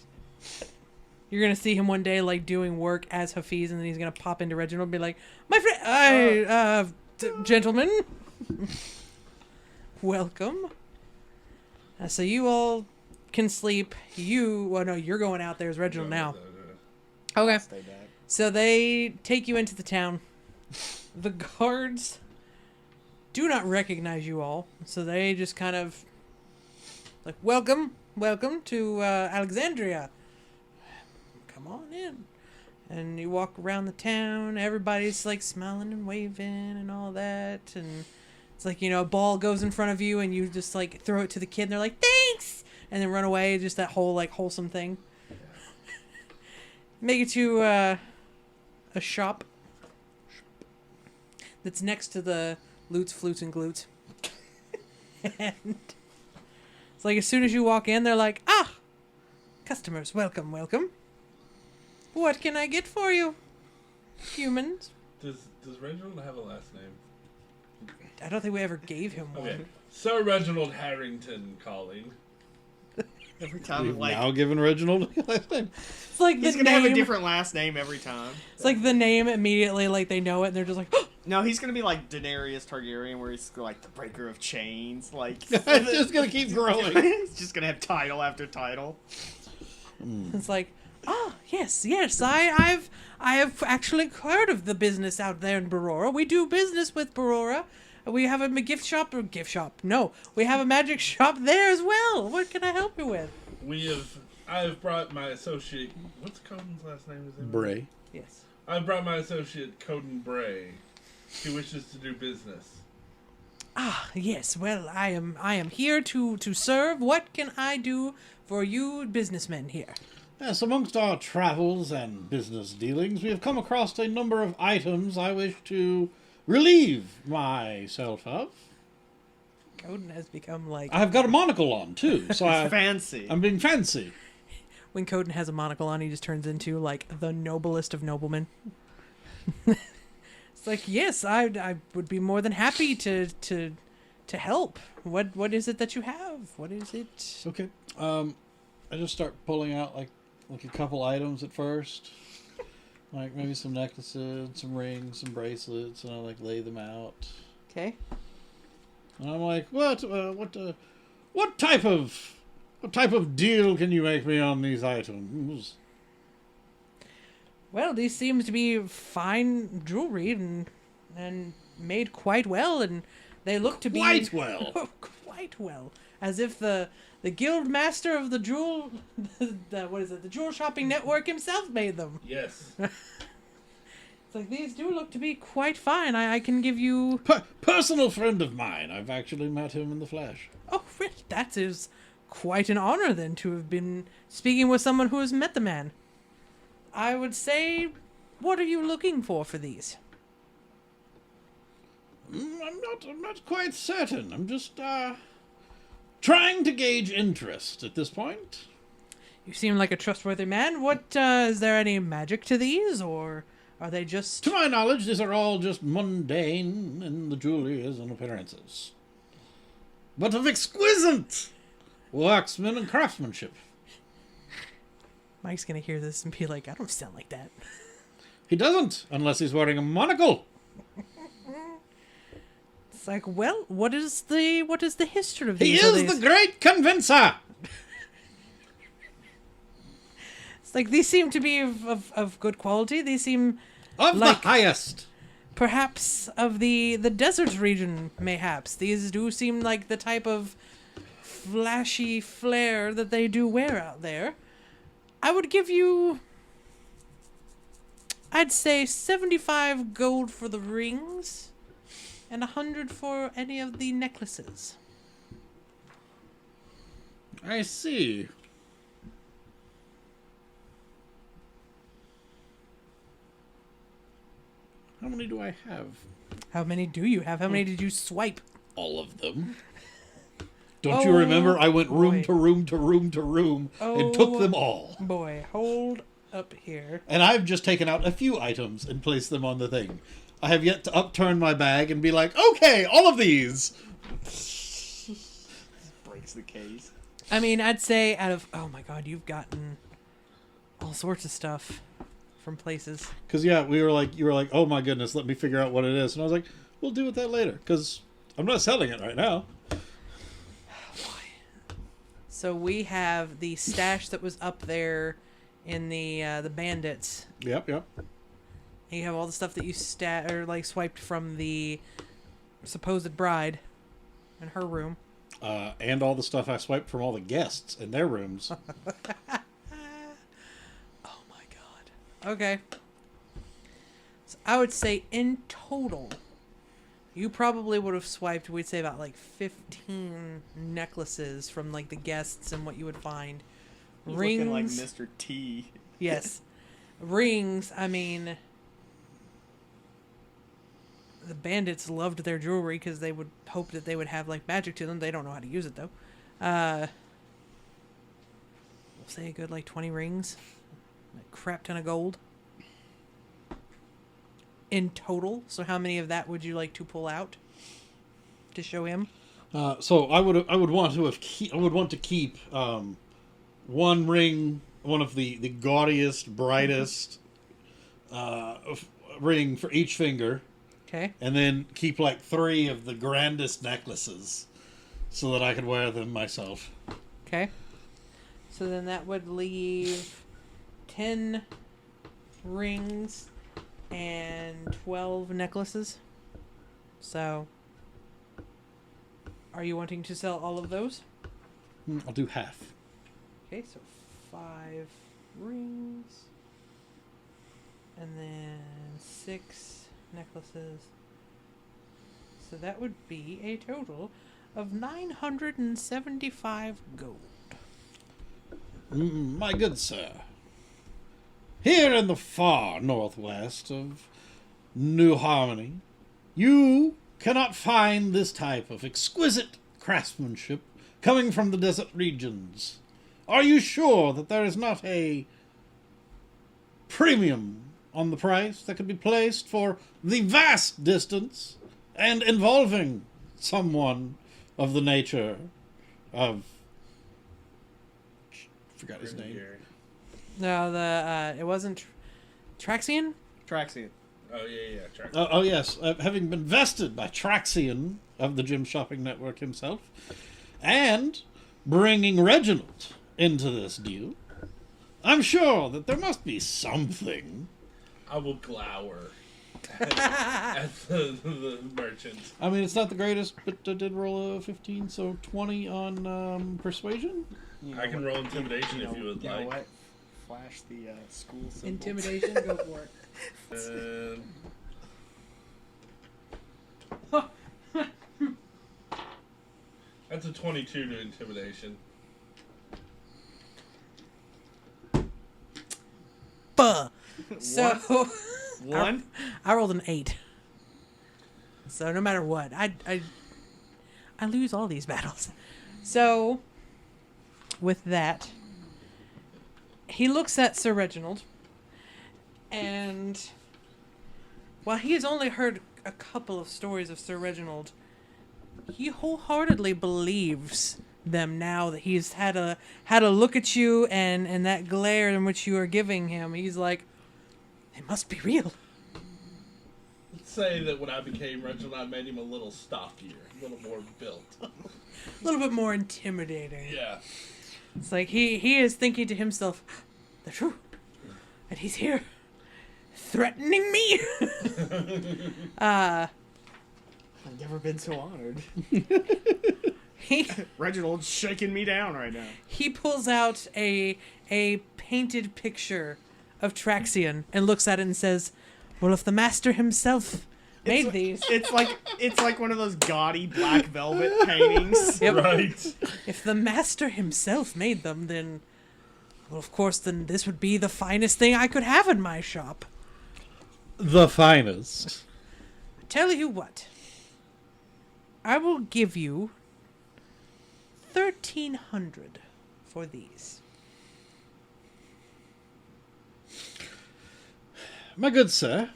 You're gonna see him one day like doing work as Hafiz, and then he's gonna pop into Reginald and be like, "My friend, gentlemen, welcome." So you all can sleep. Well, no, you're going out there as Reginald now. Okay. Stay back. So they take you into the town. The guards do not recognize you all, so they just kind of like, welcome to Alexandria. Come on in. And you walk around the town, everybody's like smiling and waving and all that, and it's like, a ball goes in front of you and you just like throw it to the kid and they're like, thanks, and then run away. Just that whole like wholesome thing. Make it to a shop that's next to the Loots, Flutes, and Glutes. And it's like as soon as you walk in, they're like, customers, welcome. What can I get for you, humans? Does Reginald have a last name? I don't think we ever gave him one. Okay. Sir Reginald Harrington calling. Every time, We've like, now given Reginald a last name. It's like he's the gonna name. have a different last name every time. It's like the name immediately, like they know it, and they're just like, No, he's gonna be like Daenerys Targaryen, where he's like the breaker of chains. Like, It's just gonna keep growing. he's just gonna have title after title. It's like, yes, I have actually heard of the business out there in Barora. We do business with Barora. We have a gift shop. No, we have a magic shop there as well. What can I help you with? I have brought my associate. What's Coden's last name? Is it Bray. Yes. I've brought my associate Coden Bray. He wishes to do business. Yes. Well, I am here to serve. What can I do for you businessmen here? Yes, amongst our travels and business dealings, we have come across a number of items I wish to relieve myself of. Coden has become like I've got a monocle on, too, so Fancy. I'm being fancy. when Coden has a monocle on, he just turns into like the noblest of noblemen. It's like, yes, I would be more than happy to help. What is it that you have? What is it? Okay. I just start pulling out like a couple items at first. Like maybe some necklaces, some rings, some bracelets, and I like lay them out. Okay. And I'm like, what type of deal can you make me on these items? Well, these seems to be fine jewelry and made quite well, and they look to be Quite well. quite well, as if the guild master of the jewel, the jewel shopping network himself made them. Yes. It's like, these do look to be quite fine. I can give you... Personal friend of mine. I've actually met him in the flesh. Oh, really? That is quite an honor, then, to have been speaking with someone who has met the man. I would say, what are you looking for these? I'm not quite certain. I'm just trying to gauge interest at this point. You seem like a trustworthy man. What, is there any magic to these, or are they just... To my knowledge, these are all just mundane in the jewelries and appearances, but of exquisite worksman and craftsmanship. Mike's gonna hear this and be like, I don't sound like that. He doesn't, unless he's wearing a monocle. It's like, well, what is the history of He these? is the great convincer. It's like these seem to be of good quality. These seem Of like the highest. perhaps of the desert region, mayhaps. These do seem like the type of flashy flair that they do wear out there. I would give you, I'd say 75 gold for the rings and 100 for any of the necklaces. I see. How many do I have? How many do you have? How many did you swipe? All of them. Don't you remember? I went room boy. to room to room to room and took them all. Boy, hold up here. And I've just taken out a few items and placed them on the thing. I have yet to upturn my bag and be like, okay, all of these. Breaks the case. I mean, I'd say out of, oh my god, you've gotten all sorts of stuff from places. Because, yeah, you were like, oh my goodness, let me figure out what it is. And I was like, we'll deal with that later. Because I'm not selling it right now. So we have the stash that was up there in the bandits. Yep. And you have all the stuff that you swiped from the supposed bride in her room. And all the stuff I swiped from all the guests in their rooms. Oh my god. Okay. So I would say in total, you probably would have swiped, we'd say about like 15 necklaces from like the guests and what you would find. He's Rings. looking like Mr. T. Yes. Rings, I mean, the bandits loved their jewelry because they would hope that they would have like magic to them. They don't know how to use it though. We'll say a good like 20 rings. A crap ton of gold. In total. So how many of that would you like to pull out to show him? So I would want to keep one ring, one of the gaudiest, brightest ring for each finger. Okay. And then keep like 3 of the grandest necklaces so that I could wear them myself. Okay. So then that would leave 10 rings and 12 necklaces. So, are you wanting to sell all of those? I'll do half. Okay, so 5 rings. And then 6 necklaces. So that would be a total of 975 gold. My good sir, here in the far northwest of New Harmony, you cannot find this type of exquisite craftsmanship coming from the desert regions. Are you sure that there is not a premium on the price that could be placed for the vast distance and involving someone of the nature of... forgot his name. No, it wasn't Traxian? Traxian. Oh, yeah. Track. Oh yes, having been vested by Traxian of the Gym Shopping Network himself, and bringing Reginald into this deal, I'm sure that there must be something. I will glower at the merchant. I mean, it's not the greatest, but I did roll a 15, so 20 on persuasion. I can roll intimidation if you would know like. what? Flash the school symbol. Intimidation, go for it. That's a 22 to intimidation. Buh. So One? I rolled an 8. So no matter what, I lose all these battles. So with that, he looks at Sir Reginald, and while he has only heard a couple of stories of Sir Reginald, he wholeheartedly believes them now that he's had a look at you and that glare in which you are giving him. He's like, They must be real. Let's say that when I became Reginald, I made him a little stockier, a little more built. A little bit more intimidating. Yeah. It's like he is thinking to himself, they're true. And he's here. Threatening me. I've never been so honored. Reginald's shaking me down right now. He pulls out a painted picture of Traxian and looks at it and says, well, if the master himself made these. It's like one of those gaudy black velvet paintings. Yep. Right. If the master himself made them, then, well, of course, then this would be the finest thing I could have in my shop. The finest. Tell you what. I will give you 1,300 for these. My good sir,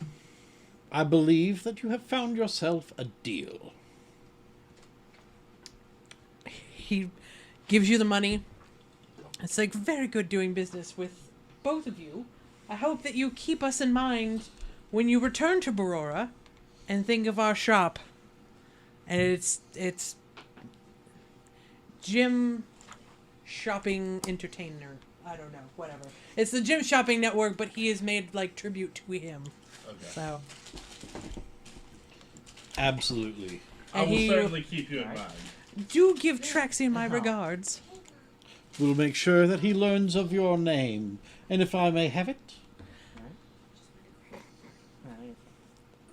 I believe that you have found yourself a deal. He gives you the money. It's like very good doing business with both of you. I hope that you keep us in mind when you return to Barora and think of our shop. And it's Gym Shopping Entertainer. I don't know, whatever. It's the Gym Shopping Network, but he has made like tribute to him. Okay. So Absolutely. I will he- certainly keep you in mind. do give Traxian my regards. We'll make sure that he learns of your name. And if I may have it,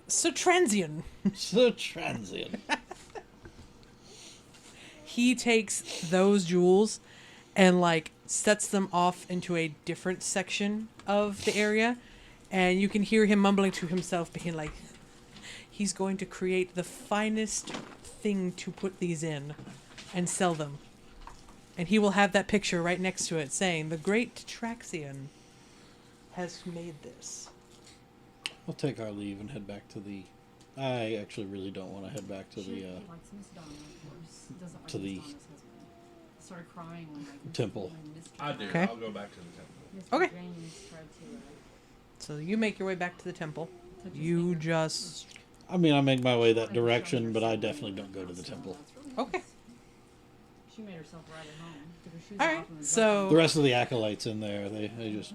So Transian. Sir Transient. He takes those jewels and like sets them off into a different section of the area, and you can hear him mumbling to himself, being like, he's going to create the finest thing to put these in and sell them. And he will have that picture right next to it saying, the great Traxian has made this. We'll take our leave and head back to the... I actually really don't want to head back to the He likes Miss Donna, of course. Doesn't like to Miss the- Donna's husband. Started crying when I temple. when Mr. I do. Okay. I'll go back to the temple. Mr. Okay. James tried to So you make your way back to the temple. touch his You finger. just... I mean, I make my way that direction, but I definitely don't go to the temple. Okay. She made herself right at home. Took her shoes All off right, and was so- The rest of the acolytes in there, they just...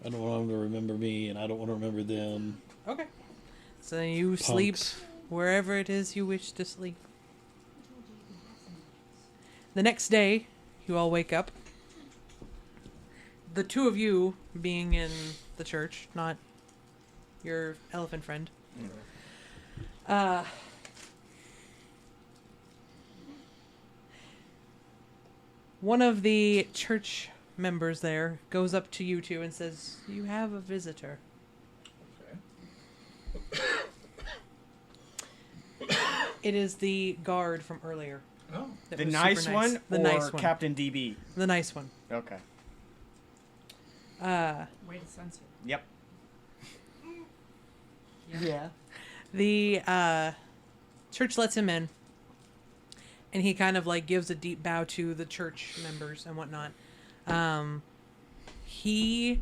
I don't want them to remember me, and I don't want to remember them. Okay. So you sleep Punks. wherever it is you wish to sleep. The next day, you all wake up. The two of you being in the church, not your elephant friend. One of the church members there goes up to you two and says, "You have a visitor." It is the guard from earlier. Oh. that The was nice super one The or nice one. Captain DB? The nice one. Okay. Way to censor. Yep. Yeah. The church lets him in, and he kind of like gives a deep bow to the church members and whatnot. He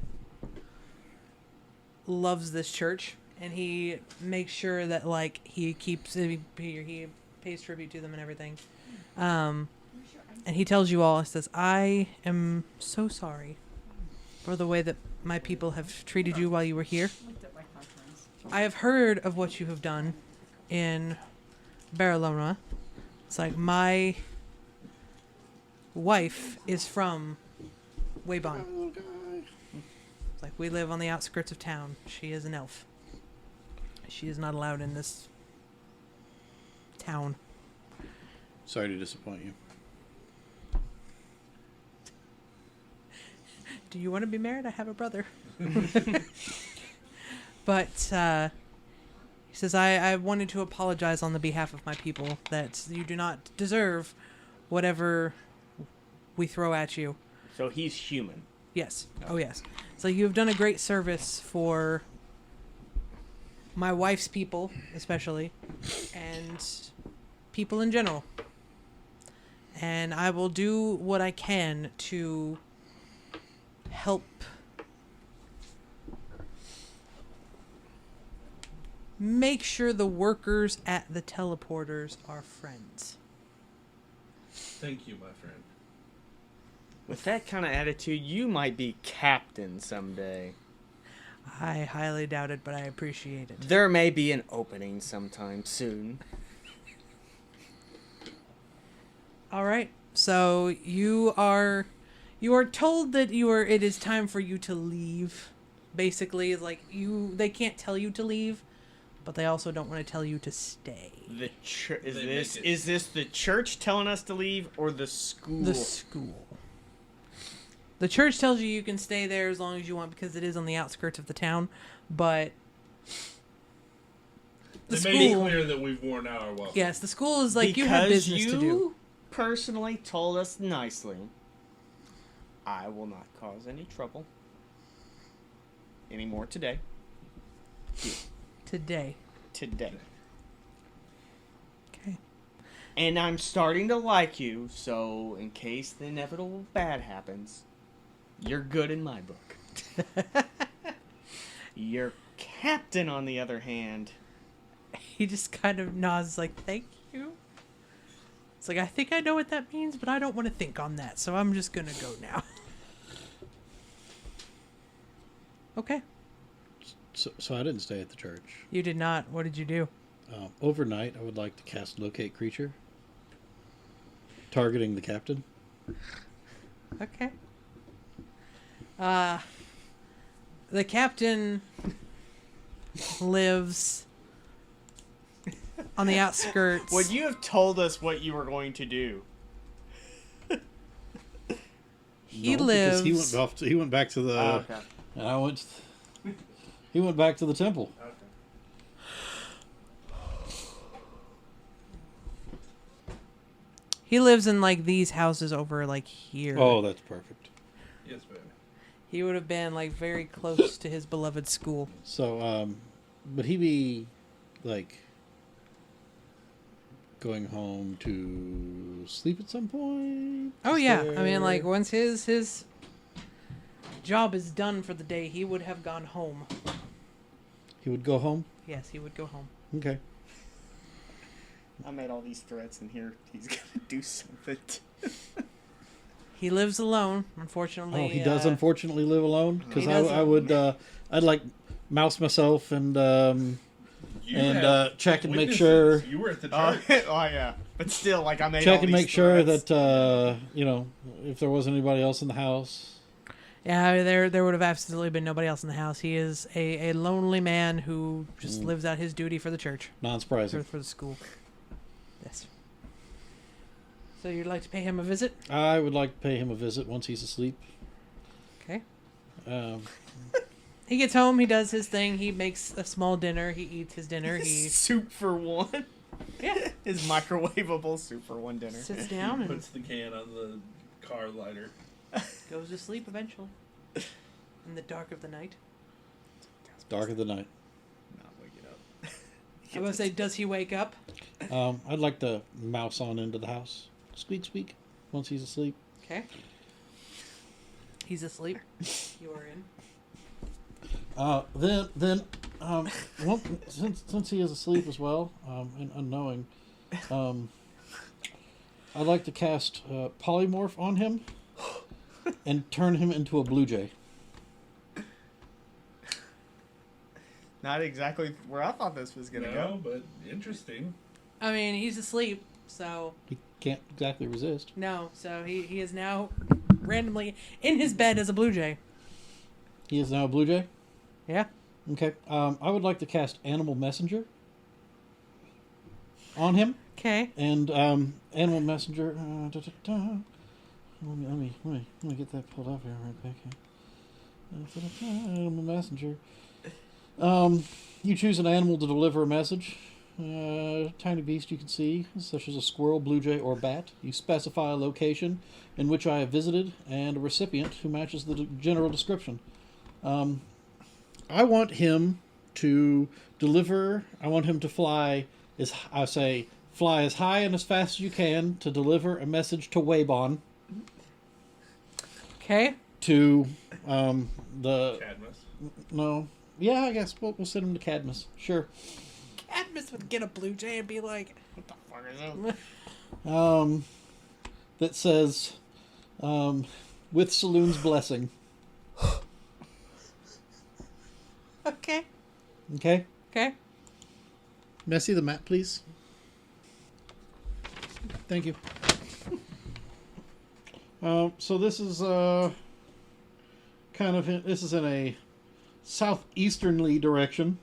loves this church, and he makes sure that like he pays tribute to them and everything. And he tells you all, he says, "I am so sorry for the way that my people have treated you while you were here. Looked at like my friends. I have heard of what you have done in Barcelona. It's like my wife is from Waybon. It's like we live on the outskirts of town. She is an elf. She is not allowed in this town." Sorry to disappoint you. "Do you want to be married? I have a brother." But he says, I wanted to apologize on the behalf of my people that you do not deserve whatever we throw at you. So he's human. Yes. Oh, yes. So you have done a great service for my wife's people, especially, and people in general. And I will do what I can to help make sure the workers at the teleporters are friends. Thank you, my friend. With that kind of attitude, you might be captain someday. I highly doubt it, but I appreciate it. There may be an opening sometime soon. All right. So you are told that it is time for you to leave. Basically, it's like they can't tell you to leave, but they also don't want to tell you to stay. The They make it. is this the church telling us to leave or the school? The school. The church tells you can stay there as long as you want because it is on the outskirts of the town, but the They made it school. clear that we've worn out our welcome. Yes, the school is like you because have business to do. you personally told us nicely. I will not cause any trouble anymore today. Today. Today. Okay. And I'm starting to like you, so in case the inevitable bad happens, you're good in my book. Your captain, on the other hand, He just kind of nods like, thank you. It's like, I think I know what that means, but I don't want to think on that, so I'm just going to go now. Okay. So I didn't stay at the church. You did not. What did you do? Overnight, I would like to cast Locate Creature, targeting the captain. Okay. The captain lives on the outskirts. would you have told us what you were going to do? He No, lives. because he went back to the. Okay. And I went. He went back to the temple. He lives in like these houses over like here. Oh, that's perfect. Yes, baby. He would have been like very close to his beloved school. So, would he be like going home to sleep at some point? Oh Is yeah, there- I mean like once his job is done for the day, he would have gone home. He would go home. Yes, he would go home. Okay. I made all these threats, and here he's gonna do something. He lives alone, unfortunately. Oh, he does unfortunately live alone. Because He doesn't. I would I'd like mouse myself and You And, have check and make witnesses. sure- You were at the Oh, church. yeah. But still, like, I made check all and these make sure threats. that if there wasn't anybody else in the house. Yeah, there would have absolutely been nobody else in the house. He is a lonely man who just lives out his duty for the church, Non-surprising. for the school. Yes. So you'd like to pay him a visit? I would like to pay him a visit once he's asleep. Okay. Um, He gets home, he does his thing, he makes a small dinner, he eats his dinner, he Soup for one. yeah, His microwavable soup for one dinner. sits down and Puts the can on the car lighter. goes to sleep eventually. In the dark of the night. dark of the night. Not waking up. I was say, does he wake up? I'd like to mouse on into the house. Squeak, squeak. Once he's asleep. Okay. He's asleep. You are in. Then, well, since he is asleep as well, and unknowing, I'd like to cast polymorph on him, and turn him into a blue jay. Not exactly where I thought this was gonna No, but interesting. I mean, he's asleep, so He can't exactly resist. no. So he is now randomly in his bed as a blue jay. He is now a blue jay. Yeah. Okay. I would like to cast animal messenger on him, Okay. and animal messenger. Let me get that pulled up here right quick. Animal messenger. You choose an animal to deliver a message. Tiny beast you can see, such as a squirrel, blue jay, or bat. You specify a location in which I have visited and a recipient who matches the general description. I want him to deliver. I want him to fly as fly as high and as fast as you can to deliver a message to Waybon. Okay. To the Cadmus. no Yeah, I guess we'll send him to Cadmus. Sure. Cadmus would get a blue jay and be like, What the fuck is that? That says, with Saloon's blessing. okay, Okay? okay. May I see the map, please? Thank you. So this is this is in a southeasternly direction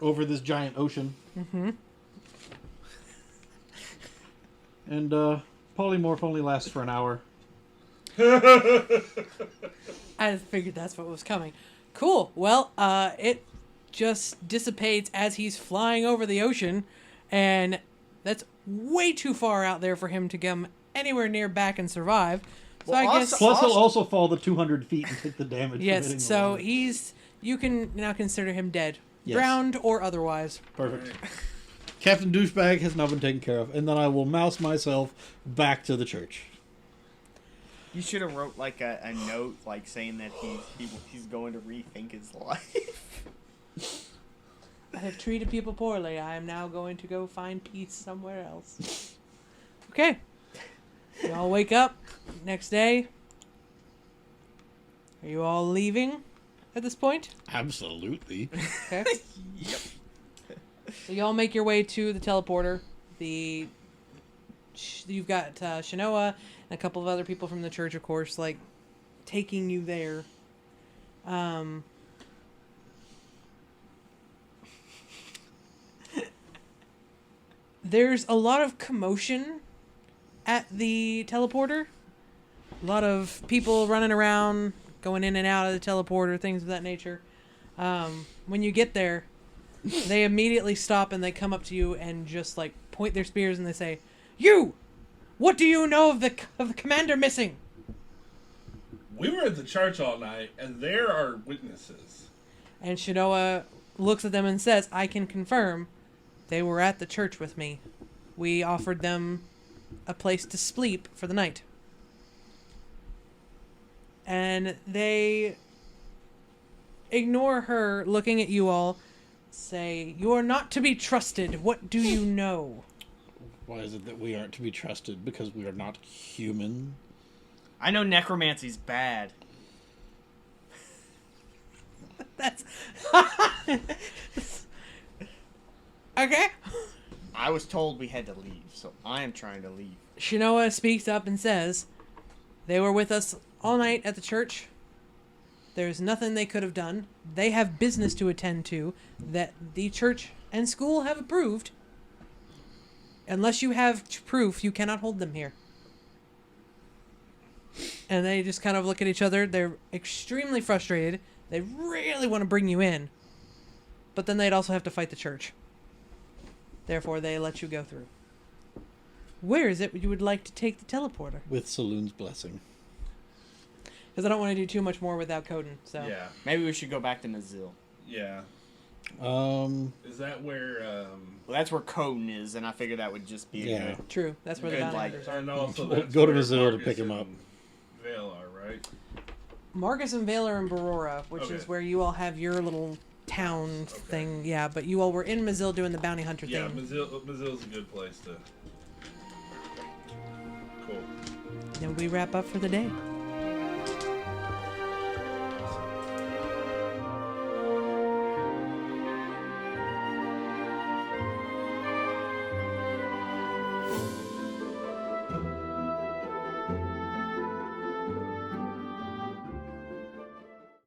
over this giant ocean. Mm-hmm. And polymorph only lasts for an hour. I figured that's what was coming. Cool. Well, it just dissipates as he's flying over the ocean, and that's way too far out there for him to come anywhere near back and survive. So Well, I guess Plus, he'll also fall the 200 feet and take the damage. from hitting yes. the So water. you can now consider him dead, Yes. drowned or otherwise. Perfect. Captain Douchebag has now been taken care of, and then I will mouse myself back to the church. You should have wrote like a note, like saying that he's going to rethink his life. I have treated people poorly. I am now going to go find peace somewhere else. Okay. Y'all wake up next day. Are you all leaving at this point? Absolutely. Okay. Yep. So y'all make your way to the teleporter. You've got Shinoa and a couple of other people from the church, of course, like taking you there. There's a lot of commotion at the teleporter. A lot of people running around, going in and out of the teleporter, things of that nature. When you get there, they immediately stop and they come up to you and just like point their spears and they say, "You! What do you know of the commander missing?" We were at the church all night, and there are witnesses. And Shinoa looks at them and says, "I can confirm they were at the church with me. We offered them a place to sleep for the night." And they ignore her looking at you all, say, "You are not to be trusted. What do you know?" Why is it that we aren't to be trusted? Because we are not human? I know necromancy's bad. That's... Okay. I was told we had to leave, so I am trying to leave. Shinoa speaks up and says, "They were with us all night at the church. There's nothing they could have done. They have business to attend to that the church and school have approved. Unless you have proof, you cannot hold them here." And they just kind of look at each other. They're extremely frustrated. They really want to bring you in. But then they'd also have to fight the church. Therefore, they let you go through. Where is it you would like to take the teleporter? With Saloon's blessing. Because I don't want to do too much more without Coden. So Yeah, Maybe we should go back to Nazil. yeah. Is Is that where? Well, that's where Coden is, and I figured that would just be a Yeah. good. True. That's where the Good, bounty like- hunters are. And also, We'll that's go to where Missoula to Marcus pick him up. and Vale are, right? Marcus and Valor and Barora, which Okay. is where you all have your little town thing. Yeah, but you all were in Mazil doing the bounty hunter Yeah, thing. Mazil's a good place to. Cool. Then we wrap up for the day.